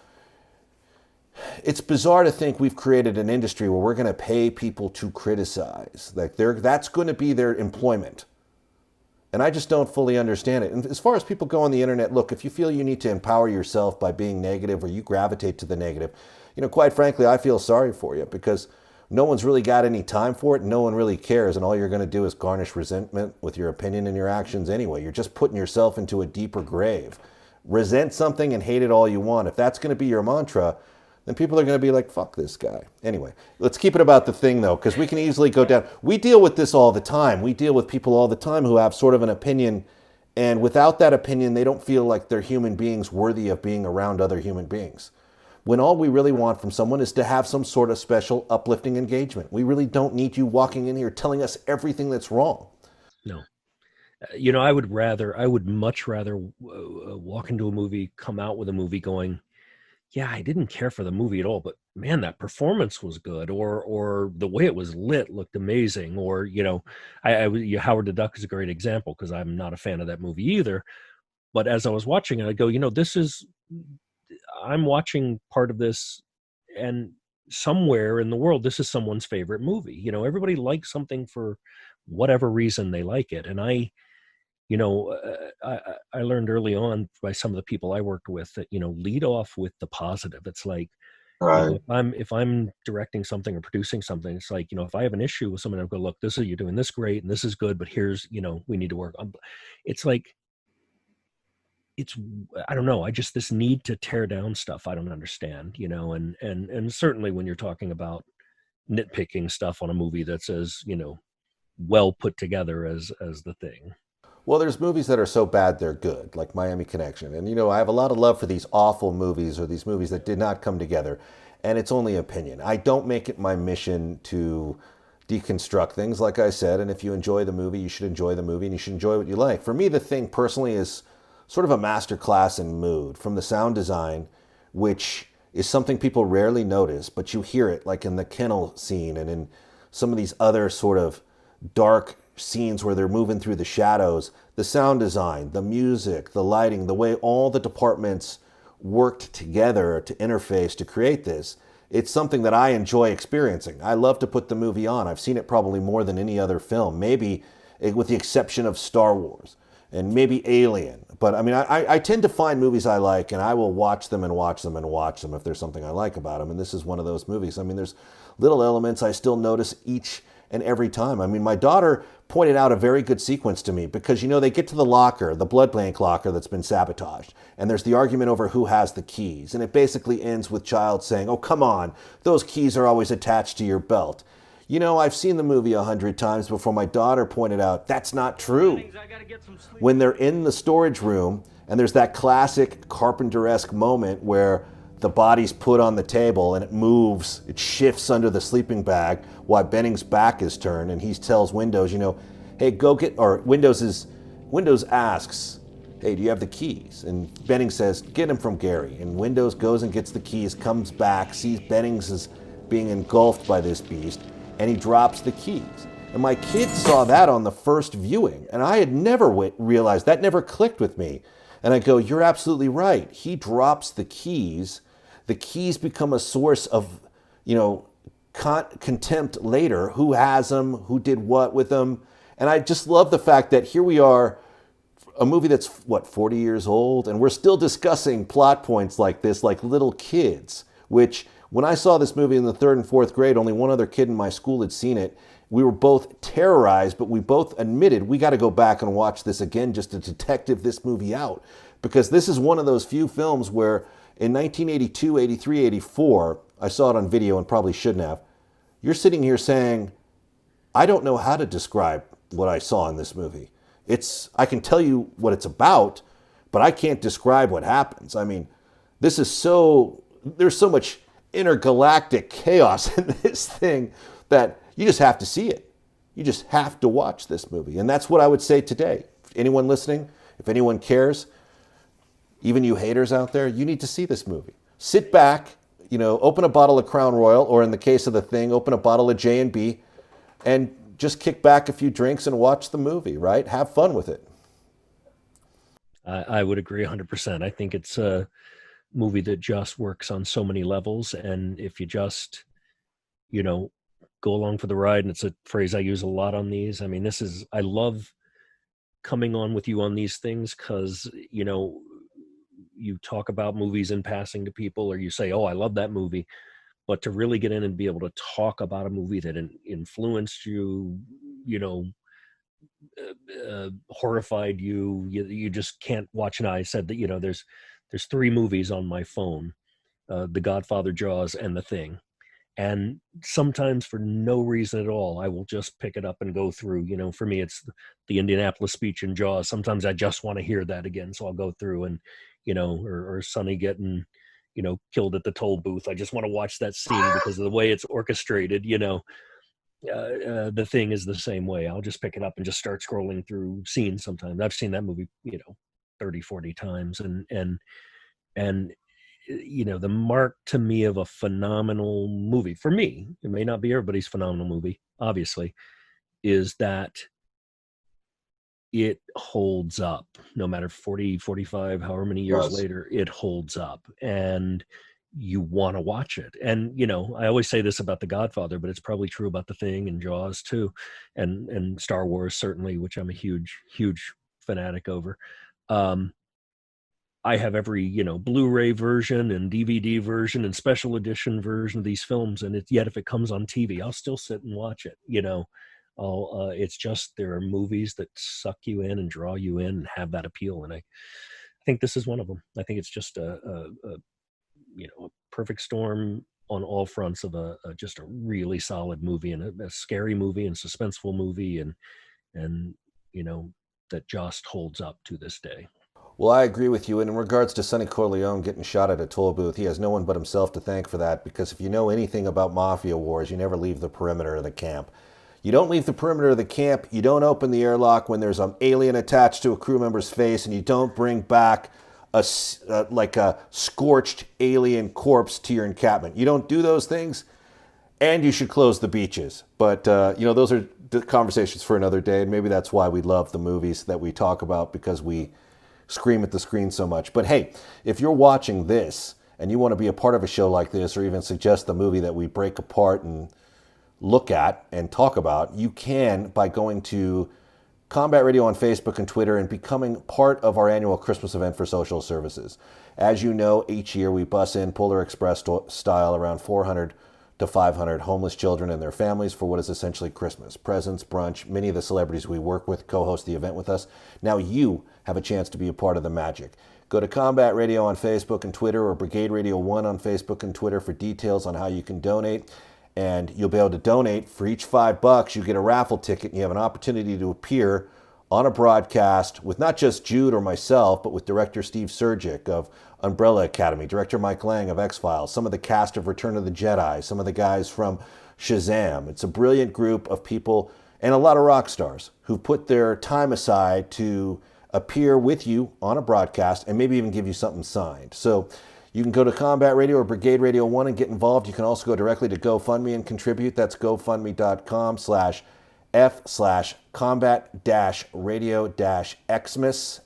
Speaker 1: bizarre to think we've created an industry where we're going to pay people to criticize. Like that's going to be their employment. And I just don't fully understand it. And as far as people go on the internet, look, if you feel you need to empower yourself by being negative or you gravitate to the negative, quite frankly, I feel sorry for you because no one's really got any time for it. No one really cares. And all you're going to do is garnish resentment with your opinion and your actions anyway. You're just putting yourself into a deeper grave. Resent something and hate it all you want. If that's going to be your mantra, then people are going to be like, fuck this guy. Anyway, let's keep it about the thing, though, because we can easily go down. We deal with this all the time. We deal with people all the time who have sort of an opinion, and without that opinion, they don't feel like they're human beings worthy of being around other human beings. When all we really want from someone is to have some sort of special uplifting engagement. We really don't need you walking in here telling us everything that's wrong.
Speaker 2: No. I would much rather walk into a movie, come out with a movie going, yeah, I didn't care for the movie at all, but man, that performance was good, or the way it was lit looked amazing, or Howard the Duck is a great example because I'm not a fan of that movie either. But as I was watching it, I go, I'm watching part of this, and somewhere in the world, this is someone's favorite movie. Everybody likes something for whatever reason they like it, and I learned early on by some of the people I worked with that, lead off with the positive. It's like,
Speaker 3: Right.
Speaker 2: if I'm directing something or producing something, it's like, if I have an issue with someone, I'll go, look, you're doing this great and this is good, but here's, we need to work on. It's like, I don't know. This need to tear down stuff I don't understand, and certainly when you're talking about nitpicking stuff on a movie that's as, well put together as the thing.
Speaker 1: Well, there's movies that are so bad they're good, like Miami Connection. And, I have a lot of love for these awful movies or these movies that did not come together. And it's only opinion. I don't make it my mission to deconstruct things, like I said. And if you enjoy the movie, you should enjoy the movie and you should enjoy what you like. For me, The Thing personally is sort of a masterclass in mood, from the sound design, which is something people rarely notice, but you hear it like in the kennel scene and in some of these other sort of dark scenes where they're moving through the shadows. The sound design, the music, the lighting, the way all the departments worked together to interface to create this, it's something that I enjoy experiencing. I love to put the movie on. I've seen it probably more than any other film, maybe with the exception of Star Wars and maybe Alien. But I mean, I tend to find movies I like and I will watch them and watch them and watch them if there's something I like about them. And this is one of those movies. I mean, there's little elements I still notice each and every time. I mean, my daughter pointed out a very good sequence to me because, they get to the locker, the blood bank locker that's been sabotaged, and there's the argument over who has the keys. And it basically ends with Child saying, oh, come on, those keys are always attached to your belt. I've seen the movie 100 times before. My daughter pointed out that's not true. When they're in the storage room and there's that classic Carpenter-esque moment where the body's put on the table and it moves, it shifts under the sleeping bag while Benning's back is turned, and he tells Windows, hey, go get, or Windows asks, hey, do you have the keys? And Benning says, get them from Gary. And Windows goes and gets the keys, comes back, sees Bennings is being engulfed by this beast, and he drops the keys. And my kids saw that on the first viewing, and I had never realized, that never clicked with me. And I go, you're absolutely right. He drops the keys. The keys become a source of, contempt later. Who has them? Who did what with them? And I just love the fact that here we are, a movie that's, 40 years old, and we're still discussing plot points like this, like little kids, which when I saw this movie in the 3rd and 4th grade, only one other kid in my school had seen it. We were both terrorized, but we both admitted we got to go back and watch this again just to detective this movie out. Because this is one of those few films where in 1982, 83, 84, I saw it on video and probably shouldn't have, you're sitting here saying, I don't know how to describe what I saw in this movie. I can tell you what it's about, but I can't describe what happens. I mean, there's so much intergalactic chaos in this thing that you just have to see it. You just have to watch this movie. And that's what I would say today. Anyone listening, if anyone cares, even you haters out there, you need to see this movie. Sit back, open a bottle of Crown Royal, or in the case of The Thing, open a bottle of J&B, and just kick back a few drinks and watch the movie, right? Have fun with it.
Speaker 2: I would agree 100%. I think it's a movie that just works on so many levels. And if you just, go along for the ride, and it's a phrase I use a lot on these. I mean, I love coming on with you on these things because, you talk about movies in passing to people, or you say, oh, I love that movie. But to really get in and be able to talk about a movie that influenced you, horrified you just can't watch. And I said that, there's three movies on my phone, The Godfather, Jaws, and The Thing. And sometimes for no reason at all, I will just pick it up and go through. For me, it's the Indianapolis speech in Jaws. Sometimes I just want to hear that again. So I'll go through and, or Sonny getting, killed at the toll booth. I just want to watch that scene because of the way it's orchestrated. The Thing is the same way. I'll just pick it up and just start scrolling through scenes sometimes. I've seen that movie, 30, 40 times. And the mark to me of a phenomenal movie, for me, it may not be everybody's phenomenal movie, obviously, is that it holds up no matter 40, 45, however many years later, it holds up and you want to watch it. And, I always say this about The Godfather, but it's probably true about The Thing and Jaws too. And Star Wars, certainly, which I'm a huge, huge fanatic over. I have every, Blu-ray version and DVD version and special edition version of these films. And yet if it comes on TV, I'll still sit and watch it. It's just, there are movies that suck you in and draw you in and have that appeal. And I think this is one of them. I think it's just a perfect storm on all fronts of just a really solid movie, and a scary movie and suspenseful movie. And that just holds up to this day.
Speaker 1: Well, I agree with you. And in regards to Sonny Corleone getting shot at a toll booth, he has no one but himself to thank for that, because if you know anything about mafia wars, you never leave the perimeter of the camp. You don't leave the perimeter of the camp, you don't open the airlock when there's an alien attached to a crew member's face, and you don't bring back a scorched alien corpse to your encampment. You don't do those things, and you should close the beaches. But, those are conversations for another day, and maybe that's why we love the movies that we talk about, because we scream at the screen so much. But hey, if you're watching this and you want to be a part of a show like this, or even suggest the movie that we break apart and look at and talk about, you can by going to Combat Radio on Facebook and Twitter and becoming part of our annual Christmas event for social services. As you know, each year we bus in Polar Express style around 400 to 500 homeless children and their families for what is essentially Christmas. Presents, brunch, many of the celebrities we work with co-host the event with us. Now you have a chance to be a part of the magic. Go to Combat Radio on Facebook and Twitter, or Brigade-Radio-One on Facebook and Twitter for details on how you can donate. And you'll be able to donate. For each $5, you get a raffle ticket, and you have an opportunity to appear on a broadcast with not just Jude or myself, but with director Steve Surgic of Umbrella Academy, director Mike Lang of X-Files, some of the cast of Return of the Jedi, some of the guys from Shazam. It's a brilliant group of people and a lot of rock stars who put their time aside to appear with you on a broadcast and maybe even give you something signed. So you can go to Combat Radio or Brigade-Radio-One and get involved. You can also go directly to GoFundMe and contribute. That's gofundme.com/F/combat-radio-xmas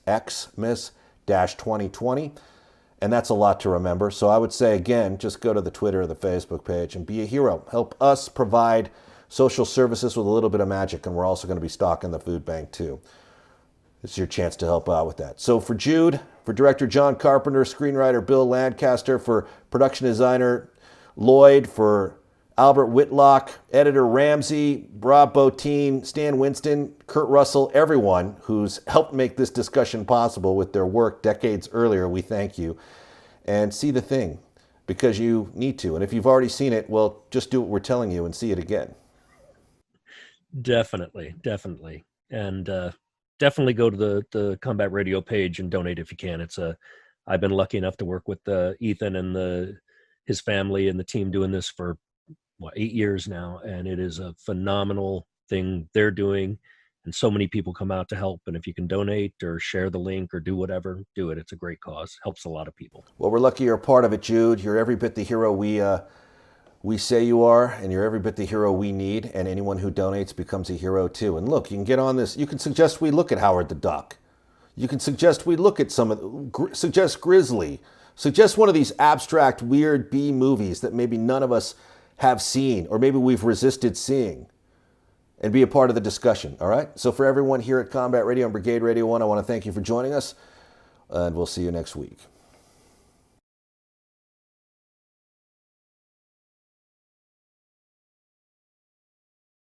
Speaker 1: 2020. And that's a lot to remember. So I would say, again, just go to the Twitter or the Facebook page and be a hero. Help us provide social services with a little bit of magic. And we're also going to be stocking the food bank too. It's your chance to help out with that. So for Jude, for director John Carpenter, screenwriter Bill Lancaster, for production designer Lloyd, for Albert Whitlock, editor Ramsey, Rob Bottin, Stan Winston, Kurt Russell, everyone who's helped make this discussion possible with their work decades earlier, we thank you. And see The Thing, because you need to. And if you've already seen it, well, just do what we're telling you and see it again.
Speaker 2: Definitely. And definitely go to the Combat Radio page and donate if you can. I've been lucky enough to work with Ethan and his family and the team doing this for 8 years now, and it is a phenomenal thing they're doing, and so many people come out to help. And if you can donate or share the link or do whatever, do it. It's a great cause. Helps a lot of people.
Speaker 1: Well, we're lucky you're a part of it, Jude. You're every bit the hero we say you are, and you're every bit the hero we need, and anyone who donates becomes a hero too. And look, you can get on this. You can suggest we look at Howard the Duck. You can suggest we look at suggest Grizzly. Suggest one of these abstract, weird B movies that maybe none of us have seen, or maybe we've resisted seeing. and be a part of the discussion, all right? So for everyone here at Combat Radio and Brigade Radio One, I want to thank you for joining us, and we'll see you next week.